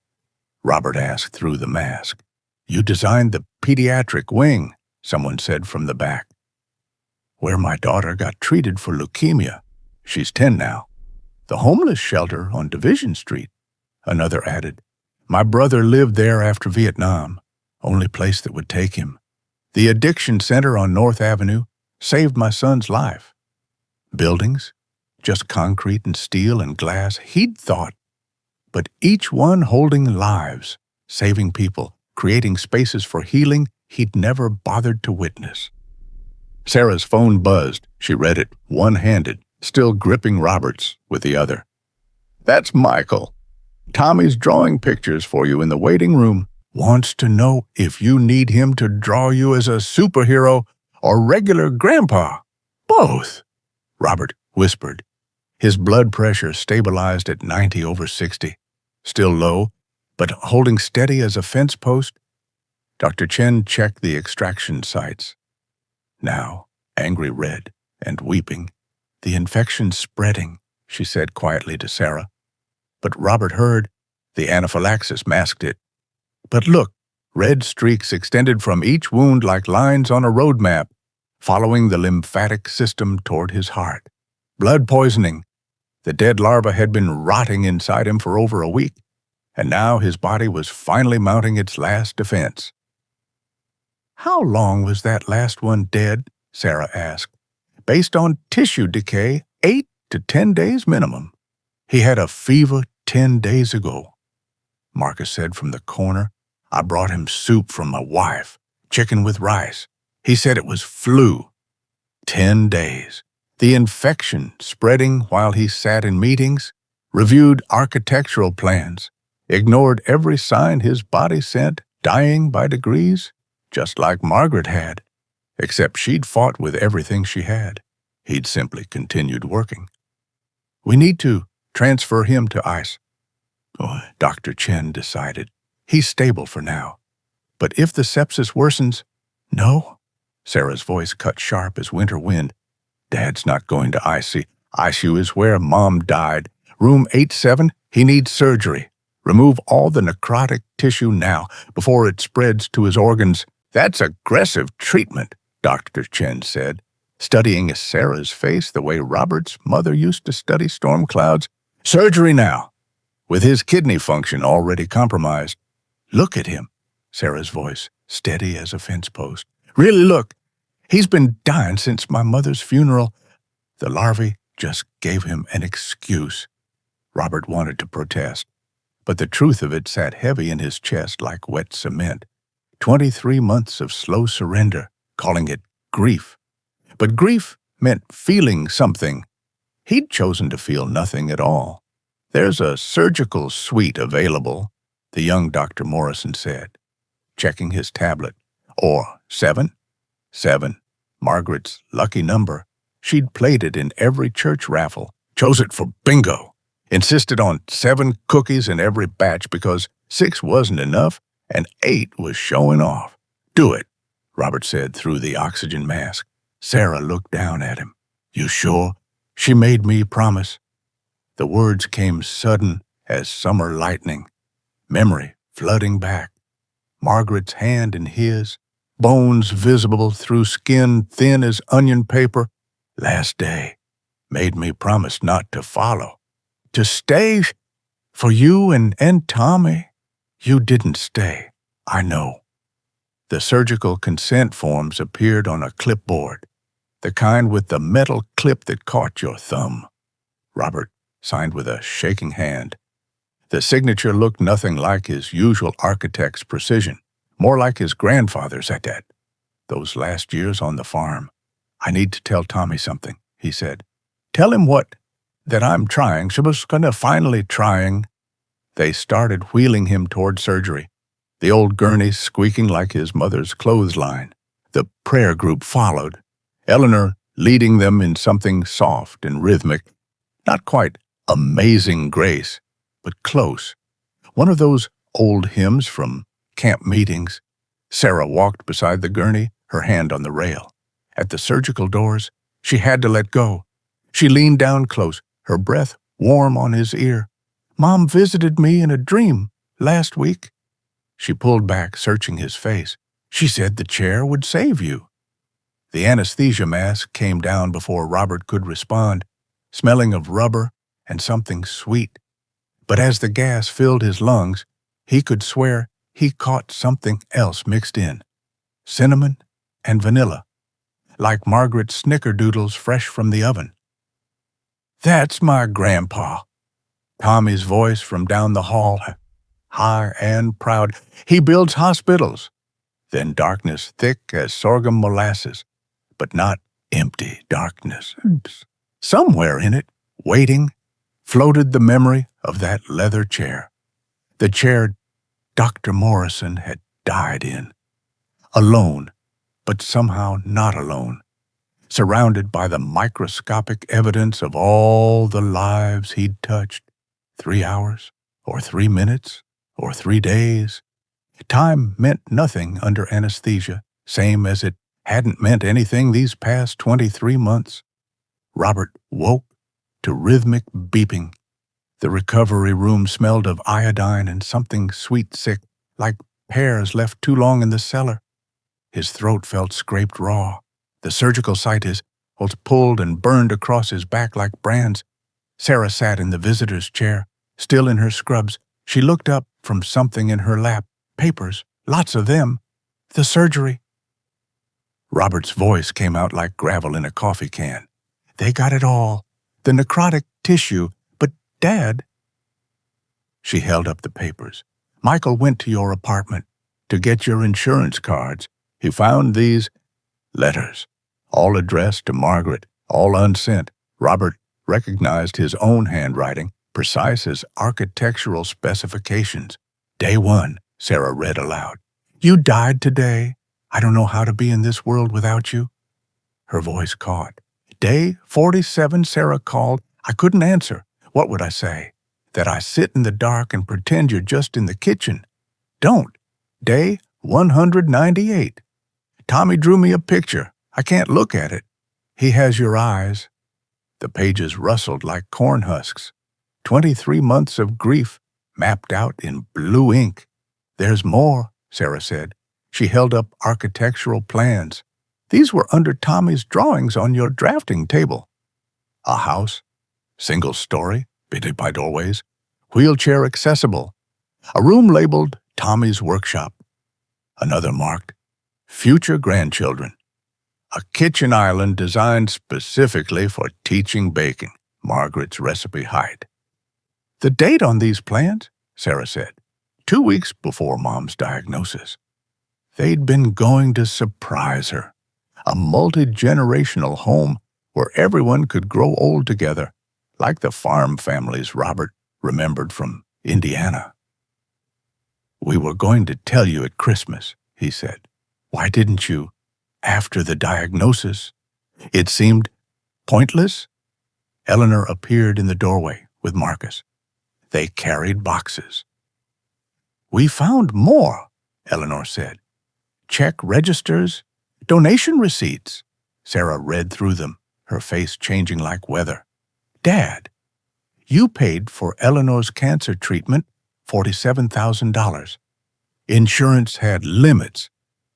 [SPEAKER 1] Robert asked through the mask. "You designed the pediatric wing," someone said from the back. "Where my daughter got treated for leukemia. She's 10 now. The homeless shelter on Division Street," another added. "My brother lived there after Vietnam, only place that would take him. The addiction center on North Avenue saved my son's life." Buildings, just concrete and steel and glass, he'd thought. But each one holding lives, saving people, creating spaces for healing he'd never bothered to witness. Sarah's phone buzzed. She read it, one-handed, still gripping Robert's with the other. "That's Michael. Tommy's drawing pictures for you in the waiting room. Wants to know if you need him to draw you as a superhero or regular grandpa." "Both," Robert whispered. His blood pressure stabilized at 90/60, still low, but holding steady as a fence post. Dr. Chen checked the extraction sites. Now, angry red and weeping. "The infection's spreading," she said quietly to Sarah. But Robert heard. The anaphylaxis masked it. "But look," red streaks extended from each wound like lines on a road map, following the lymphatic system toward his heart. Blood poisoning. The dead larva had been rotting inside him for over a week, and now his body was finally mounting its last defense. "How long was that last one dead?" Sarah asked. "Based on tissue decay, 8 to 10 days minimum. He had a fever 10 days ago." Marcus said from the corner, "I brought him soup from my wife, chicken with rice. He said it was flu. 10 days. The infection spreading while he sat in meetings, reviewed architectural plans, ignored every sign his body sent, dying by degrees, just like Margaret had, except she'd fought with everything she had. He'd simply continued working. We need to transfer him to ICE. Dr. Chen decided. He's stable for now. But if the sepsis worsens, no? Sarah's voice cut sharp as winter wind. Dad's not going to ICU. ICU is where Mom died. Room 87, he needs surgery. Remove all the necrotic tissue now, before it spreads to his organs. That's aggressive treatment, Dr. Chen said, studying Sarah's face the way Robert's mother used to study storm clouds. Surgery now, with his kidney function already compromised. Look at him, Sarah's voice, steady as a fence post. Really look. He's been dying since my mother's funeral. The larvae just gave him an excuse. Robert wanted to protest, but the truth of it sat heavy in his chest like wet cement. 23 months of slow surrender, calling it grief. But grief meant feeling something. He'd chosen to feel nothing at all. There's a surgical suite available, the young Dr. Morrison said, checking his tablet. Or 7? 7. Margaret's lucky number. She'd played it in every church raffle, chose it for bingo, insisted on 7 cookies in every batch because 6 wasn't enough and 8 was showing off. Do it, Robert said through the oxygen mask. Sarah looked down at him. You sure? She made me promise. The words came sudden as summer lightning, memory flooding back. Margaret's hand in his, bones visible through skin thin as onion paper. Last day made me promise not to follow, to stay for you and Tommy. You didn't stay, I know. The surgical consent forms appeared on a clipboard, the kind with the metal clip that caught your thumb. Robert signed with a shaking hand. The signature looked nothing like his usual architect's precision, more like his grandfather's at that. Those last years on the farm. I need to tell Tommy something, he said. Tell him what? That I'm trying. She was finally trying. They started wheeling him toward surgery, the old gurney squeaking like his mother's clothesline. The prayer group followed, Eleanor leading them in something soft and rhythmic, not quite Amazing Grace, but close. One of those old hymns from camp meetings. Sarah walked beside the gurney, her hand on the rail. At the surgical doors, she had to let go. She leaned down close, her breath warm on his ear. Mom visited me in a dream last week. She pulled back, searching his face. She said the chair would save you. The anesthesia mask came down before Robert could respond, smelling of rubber and something sweet. But as the gas filled his lungs, he could swear he caught something else mixed in. Cinnamon and vanilla, like Margaret's snickerdoodles fresh from the oven. That's my grandpa. Tommy's voice from down the hall, high and proud. He builds hospitals. Then darkness thick as sorghum molasses, but not empty darkness. Somewhere in it, waiting, floated the memory of that leather chair. The chair Dr. Morrison had died in. Alone, but somehow not alone. Surrounded by the microscopic evidence of all the lives he'd touched. 3 hours, or 3 minutes, or 3 days. Time meant nothing under anesthesia, same as it hadn't meant anything these past 23 months. Robert woke to rhythmic beeping. The recovery room smelled of iodine and something sweet-sick, like pears left too long in the cellar. His throat felt scraped raw. The surgical site was pulled and burned across his back like brands. Sarah sat in the visitor's chair, still in her scrubs. She looked up from something in her lap. Papers, lots of them. The surgery. Robert's voice came out like gravel in a coffee can. They got it all. The necrotic tissue. But, Dad... She held up the papers. Michael went to your apartment to get your insurance cards. He found these letters, all addressed to Margaret, all unsent. Robert recognized his own handwriting, precise as architectural specifications. Day 1, Sarah read aloud. You died today. I don't know how to be in this world without you. Her voice caught. Day 47, Sarah called. I couldn't answer. What would I say? That I sit in the dark and pretend you're just in the kitchen. Don't. Day 198. Tommy drew me a picture. I can't look at it. He has your eyes. The pages rustled like corn husks. 23 months of grief mapped out in blue ink. There's more, Sarah said. She held up architectural plans. These were under Tommy's drawings on your drafting table. A house, single story, bitted by doorways, wheelchair accessible. A room labeled Tommy's workshop. Another marked future grandchildren. A kitchen island designed specifically for teaching baking, Margaret's recipe height. The date on these plans, Sarah said, 2 weeks before Mom's diagnosis. They'd been going to surprise her. A multi-generational home where everyone could grow old together, like the farm families Robert remembered from Indiana. We were going to tell you at Christmas, he said. Why didn't you? After the diagnosis. It seemed pointless. Eleanor appeared in the doorway with Marcus. They carried boxes. We found more, Eleanor said. Check registers, donation receipts. Sarah read through them, her face changing like weather. Dad, you paid for Eleanor's cancer treatment $47,000. Insurance had limits.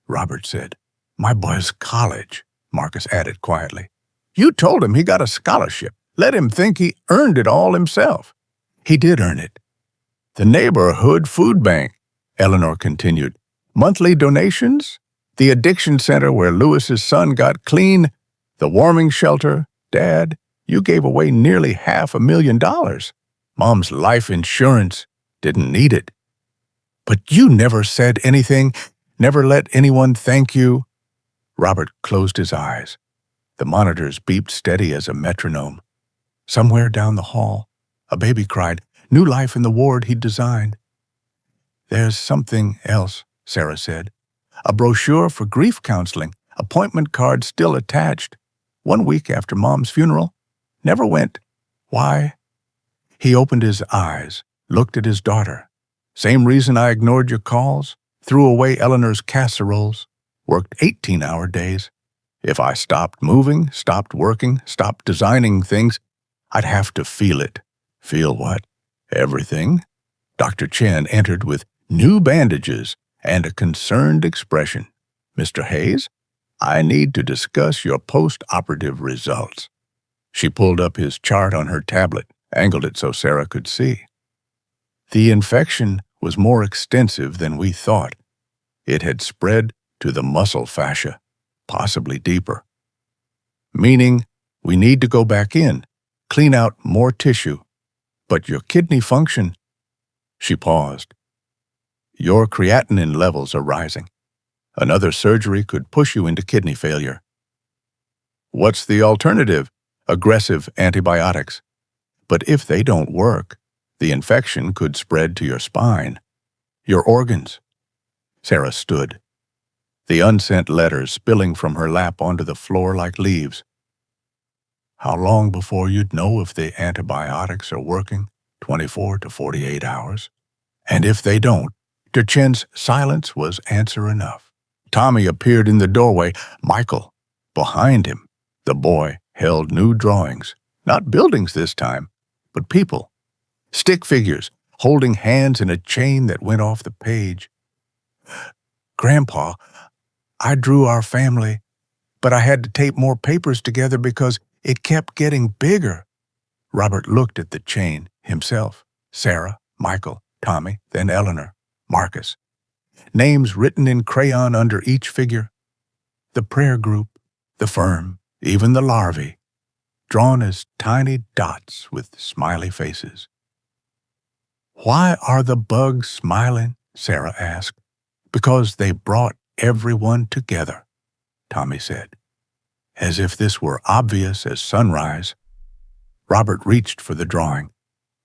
[SPEAKER 1] Robert said. My boy's college, Marcus added quietly. You told him he got a scholarship. Let him think he earned it all himself. He did earn it. The neighborhood food bank, Eleanor continued. Monthly donations, the addiction center where Lewis's son got clean, the warming shelter. Dad, you gave away nearly $500,000. Mom's life insurance didn't need it. But you never said anything, never let anyone thank you. Robert closed his eyes. The monitors beeped steady as a metronome. Somewhere down the hall, a baby cried, new life in the ward he'd designed. There's something else, Sarah said. A brochure for grief counseling, appointment card still attached. 1 week after Mom's funeral. Never went. Why? He opened his eyes, looked at his daughter. Same reason I ignored your calls, threw away Eleanor's casseroles, worked 18-hour days. If I stopped moving, stopped working, stopped designing things, I'd have to feel it. Feel what? Everything. Dr. Chen entered with new bandages and a concerned expression. Mr. Hayes, I need to discuss your post-operative results. She pulled up his chart on her tablet, angled it so Sarah could see. The infection was more extensive than we thought. It had spread to the muscle fascia, possibly deeper. Meaning, we need to go back in, clean out more tissue. But your kidney function... She paused. Your creatinine levels are rising. Another surgery could push you into kidney failure. What's the alternative? Aggressive antibiotics. But if they don't work, the infection could spread to your spine, your organs. Sarah stood, the unsent letters spilling from her lap onto the floor like leaves. How long before you'd know if the antibiotics are working? 24 to 48 hours. And if they don't, Chen's silence was answer enough. Tommy appeared in the doorway. Michael, behind him, the boy held new drawings. Not buildings this time, but people. Stick figures, holding hands in a chain that went off the page. Grandpa, I drew our family, but I had to tape more papers together because it kept getting bigger. Robert looked at the chain himself. Sarah, Michael, Tommy, then Eleanor, Marcus. Names written in crayon under each figure. The prayer group, the firm, even the larvae, drawn as tiny dots with smiley faces. Why are the bugs smiling? Sarah asked. Because they brought everyone together, Tommy said. As if this were obvious as sunrise. Robert reached for the drawing,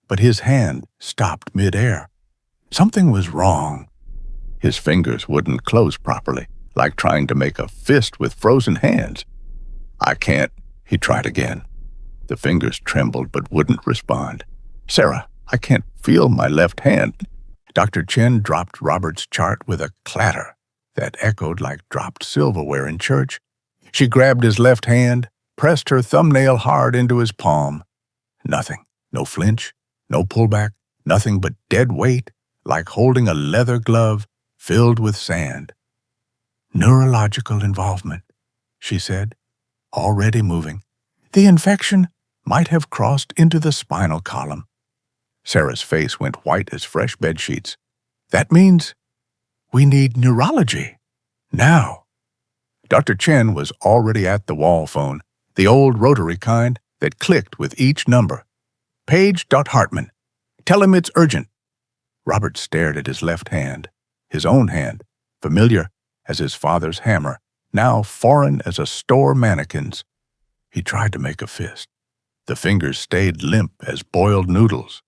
[SPEAKER 1] but his hand stopped mid-air. Something was wrong. His fingers wouldn't close properly, like trying to make a fist with frozen hands. I can't, he tried again. The fingers trembled but wouldn't respond. Sarah, I can't feel my left hand. Dr. Chen dropped Robert's chart with a clatter that echoed like dropped silverware in church. She grabbed his left hand, pressed her thumbnail hard into his palm. Nothing. No flinch, no pullback, nothing but dead weight, like holding a leather glove filled with sand. Neurological involvement, she said, already moving. The infection might have crossed into the spinal column. Sarah's face went white as fresh bedsheets. That means we need neurology. Now. Dr. Chen was already at the wall phone, the old rotary kind that clicked with each number. Page.Hartman. Tell him it's urgent. Robert stared at his left hand, his own hand, familiar as his father's hammer, now foreign as a store mannequin's. He tried to make a fist. The fingers stayed limp as boiled noodles.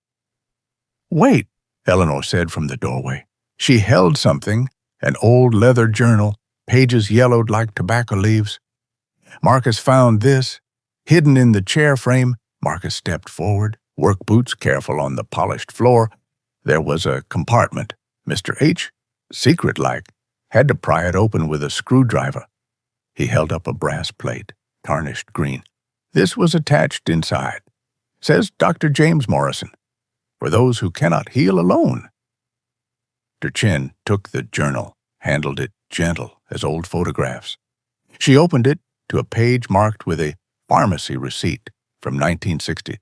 [SPEAKER 1] Wait, Eleanor said from the doorway. She held something, an old leather journal, pages yellowed like tobacco leaves. Marcus found this, hidden in the chair frame. Marcus stepped forward, work boots careful on the polished floor. There was a compartment. Mr. H, secret-like, had to pry it open with a screwdriver. He held up a brass plate, tarnished green. This was attached inside. Says Dr. James Morrison. For those who cannot heal alone. Dr. Chen took the journal, handled it gentle as old photographs. She opened it to a page marked with a pharmacy receipt from 1960.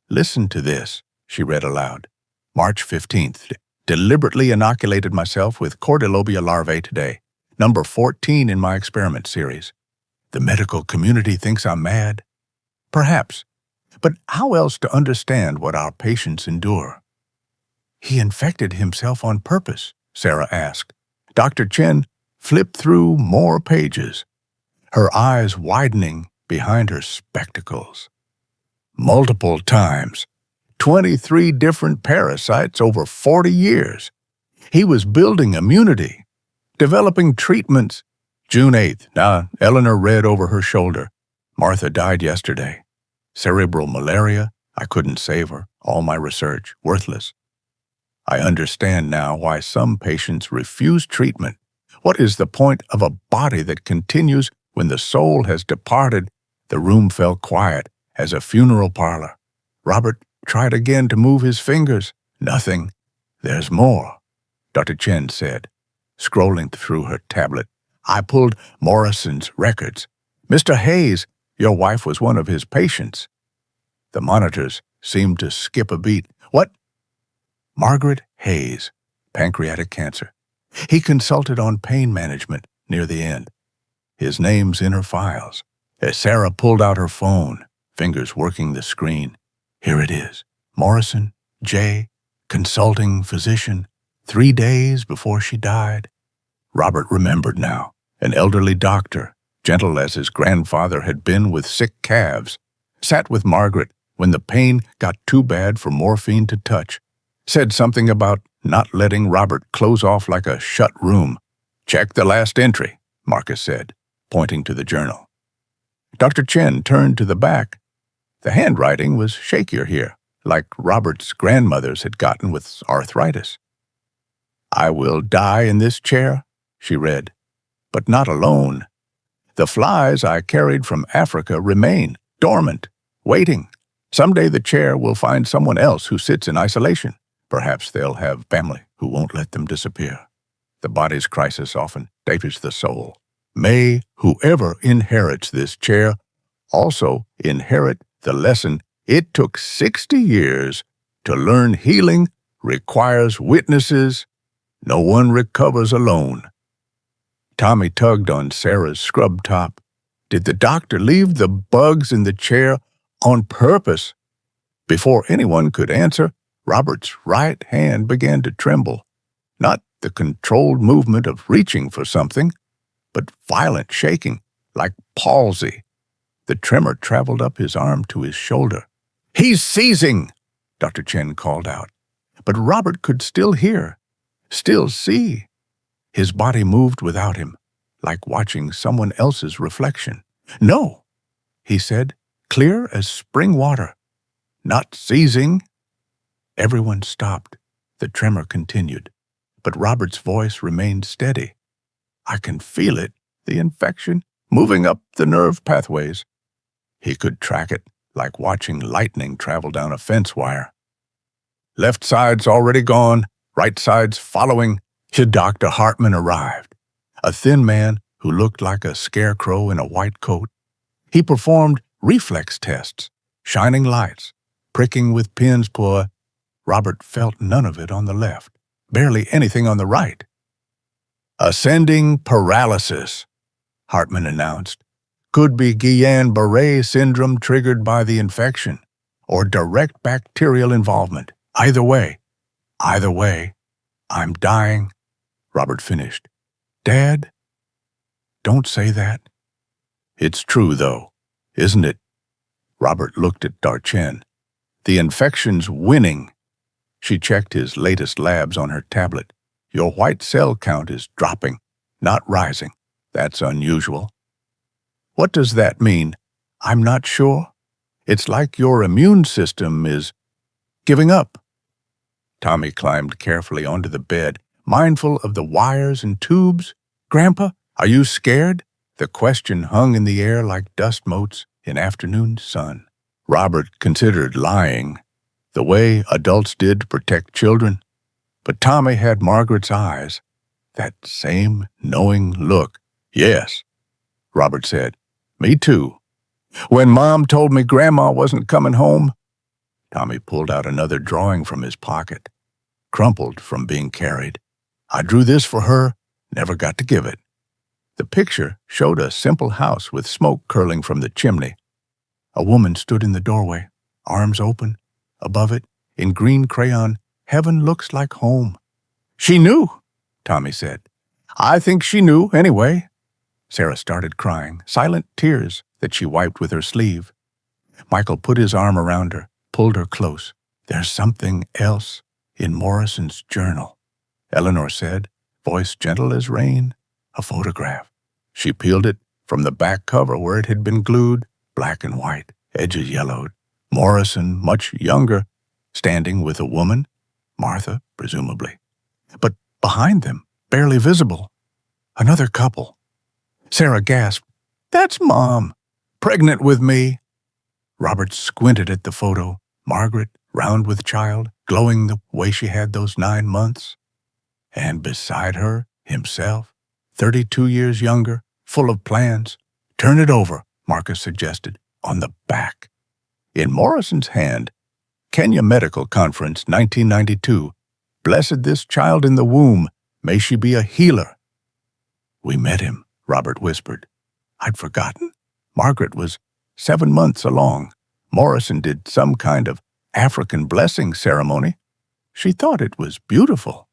[SPEAKER 1] "Listen to this," she read aloud. "March 15th. Deliberately inoculated myself with Cordyloba larvae today. Number 14 in my experiment series. The medical community thinks I'm mad. Perhaps. But how else to understand what our patients endure?" "He infected himself on purpose?" Sarah asked. Dr. Chen flipped through more pages, her eyes widening behind her spectacles. "Multiple times. 23 different parasites over 40 years. He was building immunity, developing treatments." June 8th. Now, Eleanor read over her shoulder. "Martha died yesterday. Cerebral malaria. I couldn't save her. All my research. Worthless. I understand now why some patients refuse treatment. What is the point of a body that continues when the soul has departed?" The room fell quiet as a funeral parlor. Robert tried again to move his fingers. "Nothing. There's more," Dr. Chen said, scrolling through her tablet. "I pulled Morrison's records. Mr. Hayes, your wife was one of his patients." The monitors seemed to skip a beat. "What?" "Margaret Hayes, pancreatic cancer. He consulted on pain management near the end. His name's in her files." As Sarah pulled out her phone, fingers working the screen. "Here it is. Morrison, J., consulting physician, 3 days before she died." Robert remembered now. An elderly doctor, gentle as his grandfather had been with sick calves, sat with Margaret when the pain got too bad for morphine to touch. Said something about not letting Robert close off like a shut room. "Check the last entry," Marcus said, pointing to the journal. Dr. Chen turned to the back. The handwriting was shakier here, like Robert's grandmother's had gotten with arthritis. "I will die in this chair," she read, "but not alone. The flies I carried from Africa remain dormant, waiting. Someday the chair will find someone else who sits in isolation. Perhaps they'll have family who won't let them disappear. The body's crisis often dampens the soul. May whoever inherits this chair also inherit the lesson it took 60 years to learn. Healing requires witnesses. No one recovers alone." Tommy tugged on Sarah's scrub top. Did the doctor leave the bugs in the chair on purpose? Before anyone could answer, Robert's right hand began to tremble. Not the controlled movement of reaching for something, but violent shaking, like palsy. The tremor traveled up his arm to his shoulder. "He's seizing!" Dr. Chen called out. But Robert could still hear, still see. His body moved without him, like watching someone else's reflection. "No," he said, clear as spring water. "Not seizing." Everyone stopped. The tremor continued, but Robert's voice remained steady. "I can feel it, the infection, moving up the nerve pathways." He could track it, like watching lightning travel down a fence wire. "Left side's already gone, right side's following." Dr. Hartman arrived, a thin man who looked like a scarecrow in a white coat. He performed reflex tests, shining lights, pricking with pins. Poor Robert felt none of it on the left, barely anything on the right. "Ascending paralysis," Hartman announced. "Could be Guillain-Barré syndrome triggered by the infection, or direct bacterial involvement. Either way, I'm dying." Robert finished. "Dad, don't say that." "It's true, though, isn't it?" Robert looked at Darchen. "The infection's winning." She checked his latest labs on her tablet. "Your white cell count is dropping, not rising. That's unusual." "What does that mean?" "I'm not sure. It's like your immune system is giving up." Tommy climbed carefully onto the bed, mindful of the wires and tubes. "Grandpa, are you scared?" The question hung in the air like dust motes in afternoon sun. Robert considered lying, the way adults did to protect children. But Tommy had Margaret's eyes. That same knowing look. Yes, Robert said. Me too. When Mom told me Grandma wasn't coming home, Tommy pulled out another drawing from his pocket, crumpled from being carried. I drew this for her, never got to give it. The picture showed a simple house with smoke curling from the chimney. A woman stood in the doorway, arms open. Above it, in green crayon, heaven looks like home. She knew, Tommy said. I think she knew anyway. Sarah started crying, silent tears that she wiped with her sleeve. Michael put his arm around her, pulled her close. There's something else in Morrison's journal, Eleanor said, voice gentle as rain. A photograph. She peeled it from the back cover where it had been glued, black and white, edges yellowed. Morrison, much younger, standing with a woman, Martha, presumably. But behind them, barely visible, another couple. Sarah gasped, That's Mom, pregnant with me. Robert squinted at the photo, Margaret, round with child, glowing the way she had those 9 months. And beside her, himself, 32 years younger, full of plans. Turn it over, Marcus suggested, on the back. In Morrison's hand, Kenya Medical Conference, 1992. Blessed this child in the womb, may she be a healer. We met him, Robert whispered. I'd forgotten. Margaret was 7 months along. Morrison did some kind of African blessing ceremony. She thought it was beautiful.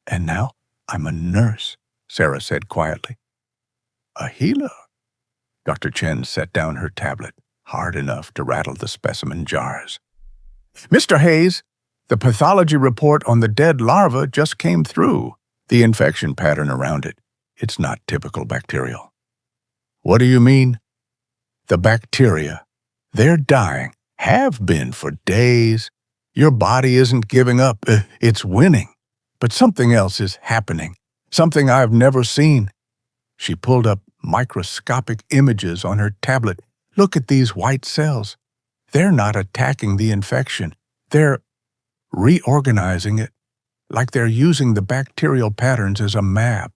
[SPEAKER 1] And now I'm a nurse, Sarah said quietly. A healer? Dr. Chen set down her tablet, hard enough to rattle the specimen jars. Mr. Hayes, the pathology report on the dead larva just came through. The infection pattern around it. It's not typical bacterial. What do you mean? The bacteria. They're dying. Have been for days. Your body isn't giving up. It's winning. But something else is happening. Something I've never seen. She pulled up microscopic images on her tablet. Look at these white cells. They're not attacking the infection. They're reorganizing it, like they're using the bacterial patterns as a map.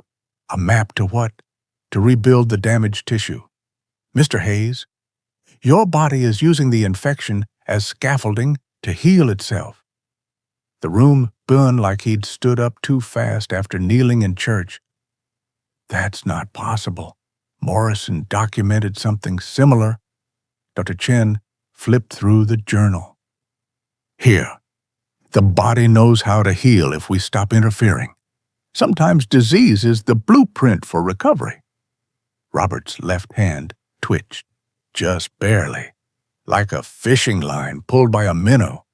[SPEAKER 1] A map to what? To rebuild the damaged tissue. Mr. Hayes, your body is using the infection as scaffolding to heal itself. The room burned like he'd stood up too fast after kneeling in church. That's not possible. Morrison documented something similar. Dr. Chen flipped through the journal. Here, the body knows how to heal if we stop interfering. Sometimes disease is the blueprint for recovery. Robert's left hand twitched, just barely, like a fishing line pulled by a minnow.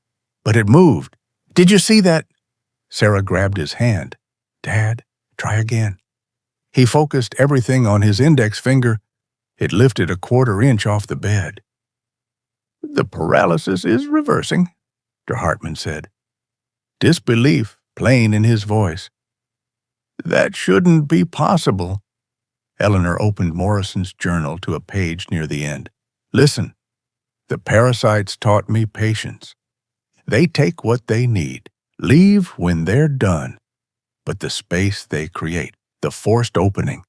[SPEAKER 1] But it moved. Did you see that? Sarah grabbed his hand. Dad, try again. He focused everything on his index finger. It lifted a 1/4 inch off the bed. The paralysis is reversing, Dr. Hartman said. Disbelief plain in his voice. That shouldn't be possible. Eleanor opened Morrison's journal to a page near the end. Listen, the parasites taught me patience. They take what they need, leave when they're done. But the space they create, the forced opening,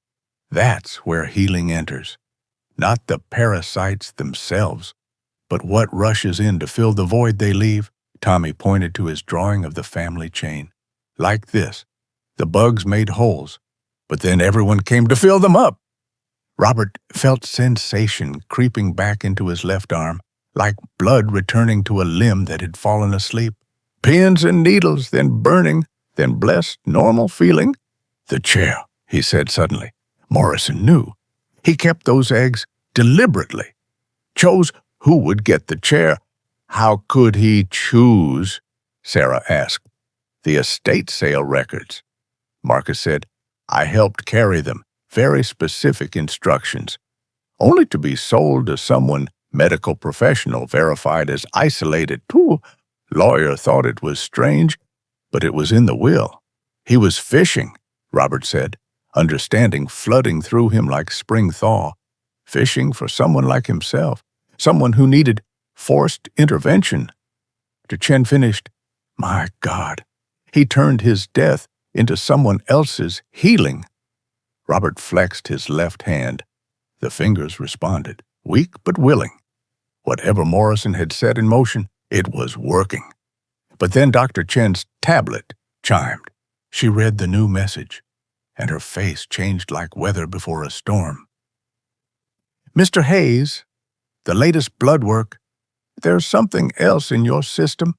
[SPEAKER 1] that's where healing enters. Not the parasites themselves, but what rushes in to fill the void they leave. Tommy pointed to his drawing of the family chain. Like this, the bugs made holes, but then everyone came to fill them up. Robert felt sensation creeping back into his left arm, like blood returning to a limb that had fallen asleep. Pins and needles, then burning, then blessed, normal feeling. The chair, he said suddenly. Morrison knew. He kept those eggs deliberately. Chose who would get the chair. How could he choose? Sarah asked. The estate sale records. Marcus said, I helped carry them. Very specific instructions. Only to be sold to someone medical professional verified as isolated. Lawyer thought it was strange, but it was in the will. He was fishing, Robert said, understanding flooding through him like spring thaw. Fishing for someone like himself, someone who needed forced intervention. Dr. Chen finished. My God, he turned his death into someone else's healing. Robert flexed his left hand. The fingers responded, weak but willing. Whatever Morrison had set in motion, it was working. But then Dr. Chen's tablet chimed. She read the new message, and her face changed like weather before a storm. Mr. Hayes, the latest blood work, there's something else in your system,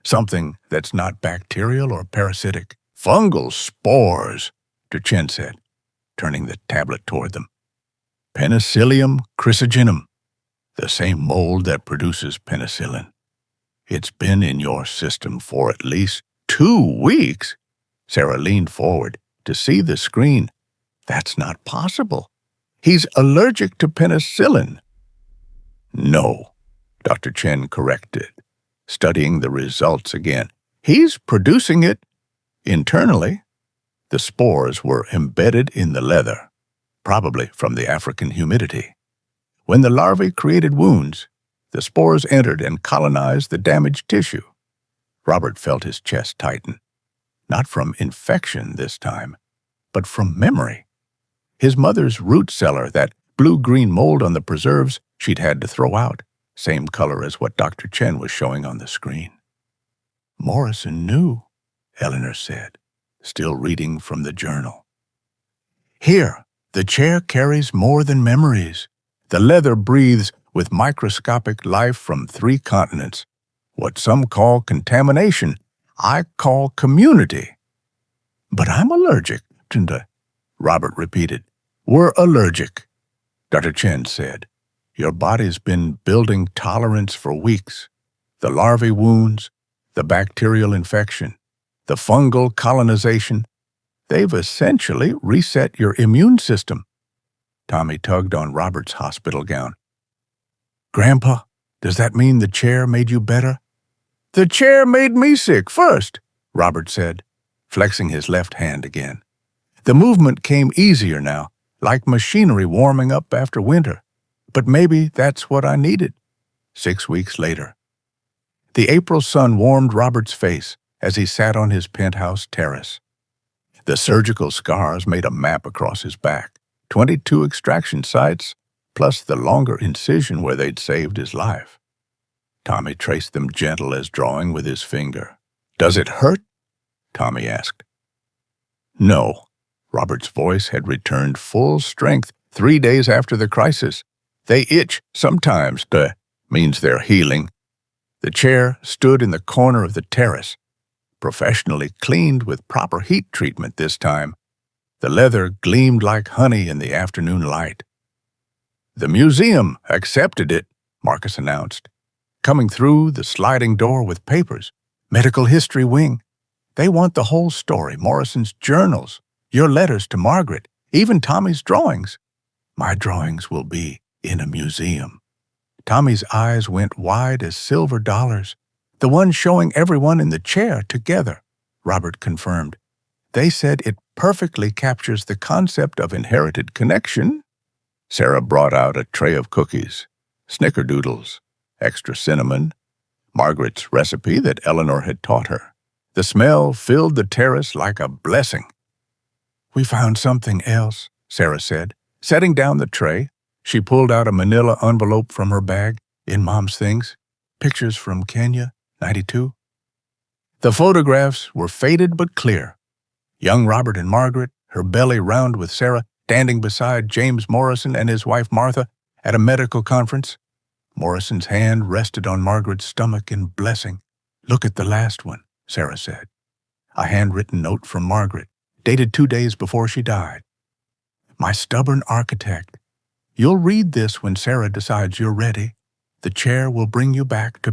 [SPEAKER 1] something that's not bacterial or parasitic. Fungal spores, Dr. Chen said, turning the tablet toward them. Penicillium chrysogenum, the same mold that produces penicillin. It's been in your system for at least 2 weeks. Sarah leaned forward to see the screen. That's not possible. He's allergic to penicillin. No, Dr. Chen corrected, studying the results again. He's producing it internally. The spores were embedded in the leather, probably from the African humidity. When the larvae created wounds, the spores entered and colonized the damaged tissue. Robert felt his chest tighten, not from infection this time, but from memory. His mother's root cellar, that blue-green mold on the preserves she'd had to throw out, same color as what Dr. Chen was showing on the screen. Morrison knew, Eleanor said, still reading from the journal. Here, the chair carries more than memories. The leather breathes with microscopic life from 3 continents. What some call contamination, I call community. But I'm allergic, Robert repeated. We're allergic, Dr. Chen said. Your body's been building tolerance for weeks. The larvae wounds, the bacterial infection, the fungal colonization, they've essentially reset your immune system. Tommy tugged on Robert's hospital gown. Grandpa, does that mean the chair made you better? The chair made me sick first, Robert said, flexing his left hand again. The movement came easier now, like machinery warming up after winter. But maybe that's what I needed. 6 weeks later. The April sun warmed Robert's face as he sat on his penthouse terrace. The surgical scars made a map across his back, 22 extraction sites, plus the longer incision where they'd saved his life. Tommy traced them gentle as drawing with his finger. Does it hurt? Tommy asked. No. Robert's voice had returned full strength 3 days after the crisis. They itch sometimes, means they're healing. The chair stood in the corner of the terrace, professionally cleaned with proper heat treatment this time. The leather gleamed like honey in the afternoon light. The museum accepted it, Marcus announced, coming through the sliding door with papers. Medical history wing. They want the whole story, Morrison's journals, your letters to Margaret, even Tommy's drawings. My drawings will be in a museum. Tommy's eyes went wide as silver dollars. The one showing everyone in the chair together, Robert confirmed. They said it perfectly captures the concept of inherited connection. Sarah brought out a tray of cookies, snickerdoodles, extra cinnamon, Margaret's recipe that Eleanor had taught her. The smell filled the terrace like a blessing. We found something else, Sarah said. Setting down the tray, she pulled out a manila envelope from her bag in Mom's things. Pictures from Kenya, 92. The photographs were faded but clear. Young Robert and Margaret, her belly round with Sarah, standing beside James Morrison and his wife Martha at a medical conference. Morrison's hand rested on Margaret's stomach in blessing. Look at the last one, Sarah said. A handwritten note from Margaret, dated 2 days before she died. My stubborn architect. You'll read this when Sarah decides you're ready. The chair will bring you back to...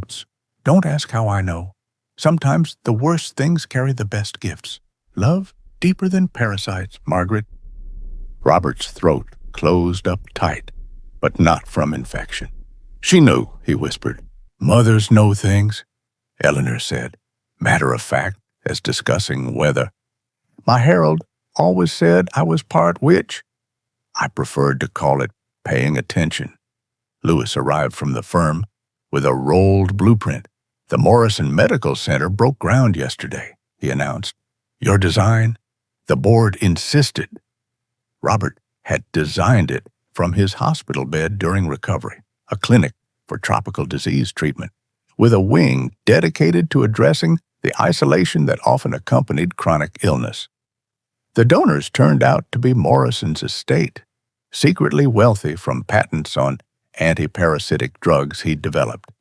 [SPEAKER 1] Don't ask how I know. Sometimes the worst things carry the best gifts. Love deeper than parasites, Margaret. Robert's throat closed up tight, but not from infection. She knew, he whispered. Mothers know things, Eleanor said, matter of fact, as discussing weather. My Harold always said I was part witch. I preferred to call it paying attention. Lewis arrived from the firm with a rolled blueprint. The Morrison Medical Center broke ground yesterday, he announced. Your design, The board insisted. Robert had designed it from his hospital bed during recovery, a clinic for tropical disease treatment, with a wing dedicated to addressing the isolation that often accompanied chronic illness. The donors turned out to be Morrison's estate, secretly wealthy from patents on anti-parasitic drugs he'd developed.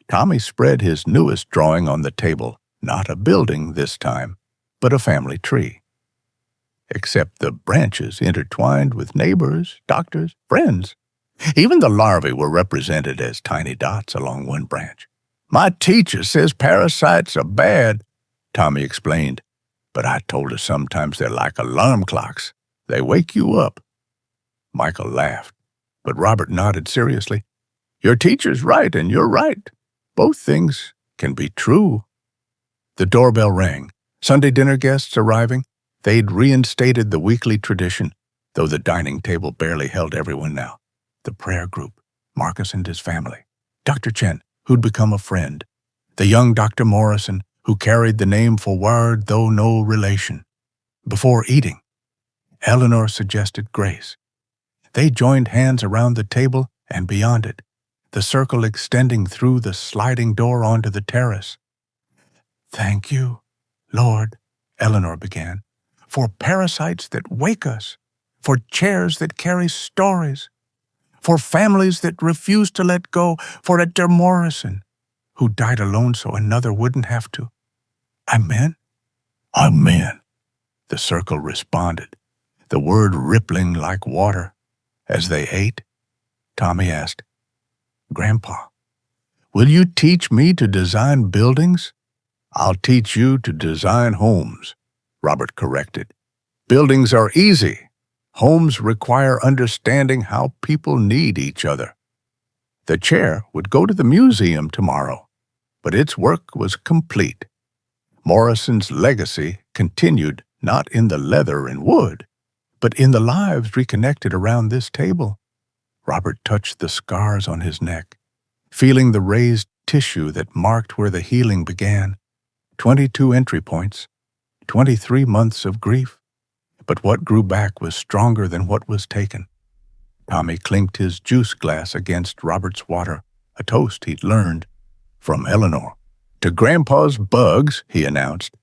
[SPEAKER 1] Tommy spread his newest drawing on the table, not a building this time, but a family tree. Except the branches intertwined with neighbors, doctors, friends. Even the larvae were represented as tiny dots along one branch. "My teacher says parasites are bad," Tommy explained, "but I told her sometimes they're like alarm clocks. They wake you up." Michael laughed, but Robert nodded seriously. "Your teacher's right, and you're right. Both things can be true." The doorbell rang. Sunday dinner guests arriving. They'd reinstated the weekly tradition, though the dining table barely held everyone now. The prayer group, Marcus and his family, Dr. Chen, who'd become a friend, the young Dr. Morrison, who carried the name forward though no relation. Before eating, Eleanor suggested grace. They joined hands around the table and beyond it, the circle extending through the sliding door onto the terrace. "Thank you, Lord," Eleanor began, "for parasites that wake us, for chairs that carry stories, for families that refuse to let go, for Dr. Morrison, who died alone so another wouldn't have to. Amen?" "Amen," the circle responded, the word rippling like water. As they ate, Tommy asked, "Grandpa, will you teach me to design buildings?" "I'll teach you to design homes," Robert corrected. "Buildings are easy. Homes require understanding how people need each other." The chair would go to the museum tomorrow, but its work was complete. Morrison's legacy continued not in the leather and wood, but in the lives reconnected around this table. Robert touched the scars on his neck, feeling the raised tissue that marked where the healing began. 22 entry points, 23 months of grief. But what grew back was stronger than what was taken. Tommy clinked his juice glass against Robert's water, a toast he'd learned from Eleanor. "To Grandpa's bugs," he announced.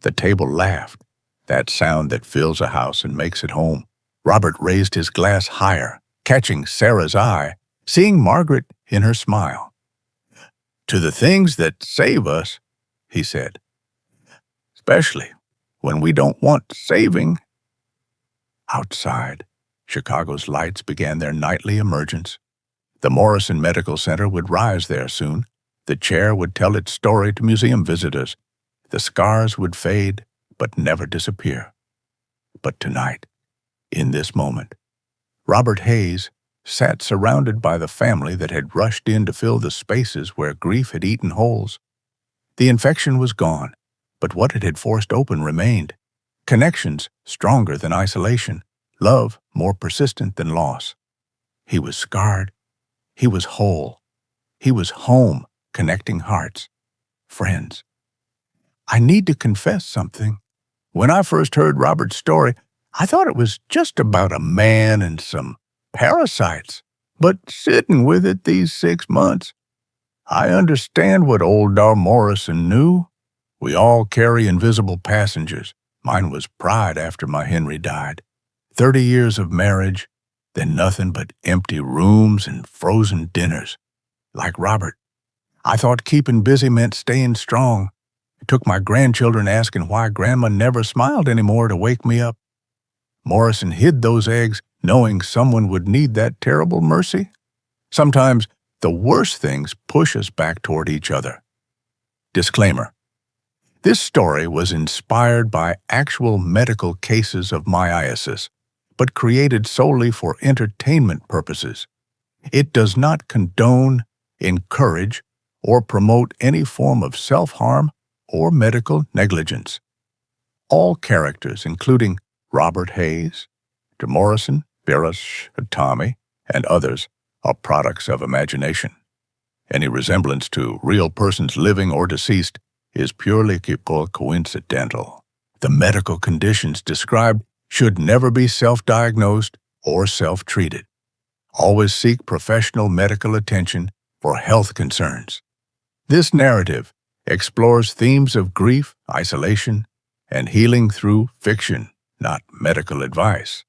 [SPEAKER 1] The table laughed, that sound that fills a house and makes it home. Robert raised his glass higher, catching Sarah's eye, seeing Margaret in her smile. "To the things that save us," he said, "especially when we don't want saving." Outside, Chicago's lights began their nightly emergence. The Morrison Medical Center would rise there soon. The chair would tell its story to museum visitors. The scars would fade, but never disappear. But tonight, in this moment, Robert Hayes sat surrounded by the family that had rushed in to fill the spaces where grief had eaten holes. The infection was gone, but what it had forced open remained. Connections stronger than isolation, love more persistent than loss. He was scarred. He was whole. He was home, connecting hearts, friends. "I need to confess something. When I first heard Robert's story, I thought it was just about a man and some parasites. But sitting with it these 6 months, I understand what old Dar Morrison knew. We all carry invisible passengers. Mine was pride after my Henry died. 30 years of marriage, then nothing but empty rooms and frozen dinners. Like Robert, I thought keeping busy meant staying strong. It took my grandchildren asking why Grandma never smiled anymore to wake me up. Morrison hid those eggs, knowing someone would need that terrible mercy. Sometimes the worst things push us back toward each other." Disclaimer. This story was inspired by actual medical cases of myiasis, but created solely for entertainment purposes. It does not condone, encourage, or promote any form of self-harm or medical negligence. All characters, including Robert Hayes, De Morrison, Birish, Tommy, and others, are products of imagination. Any resemblance to real persons living or deceased is purely coincidental. The medical conditions described should never be self-diagnosed or self-treated. Always seek professional medical attention for health concerns. This narrative explores themes of grief, isolation, and healing through fiction, not medical advice.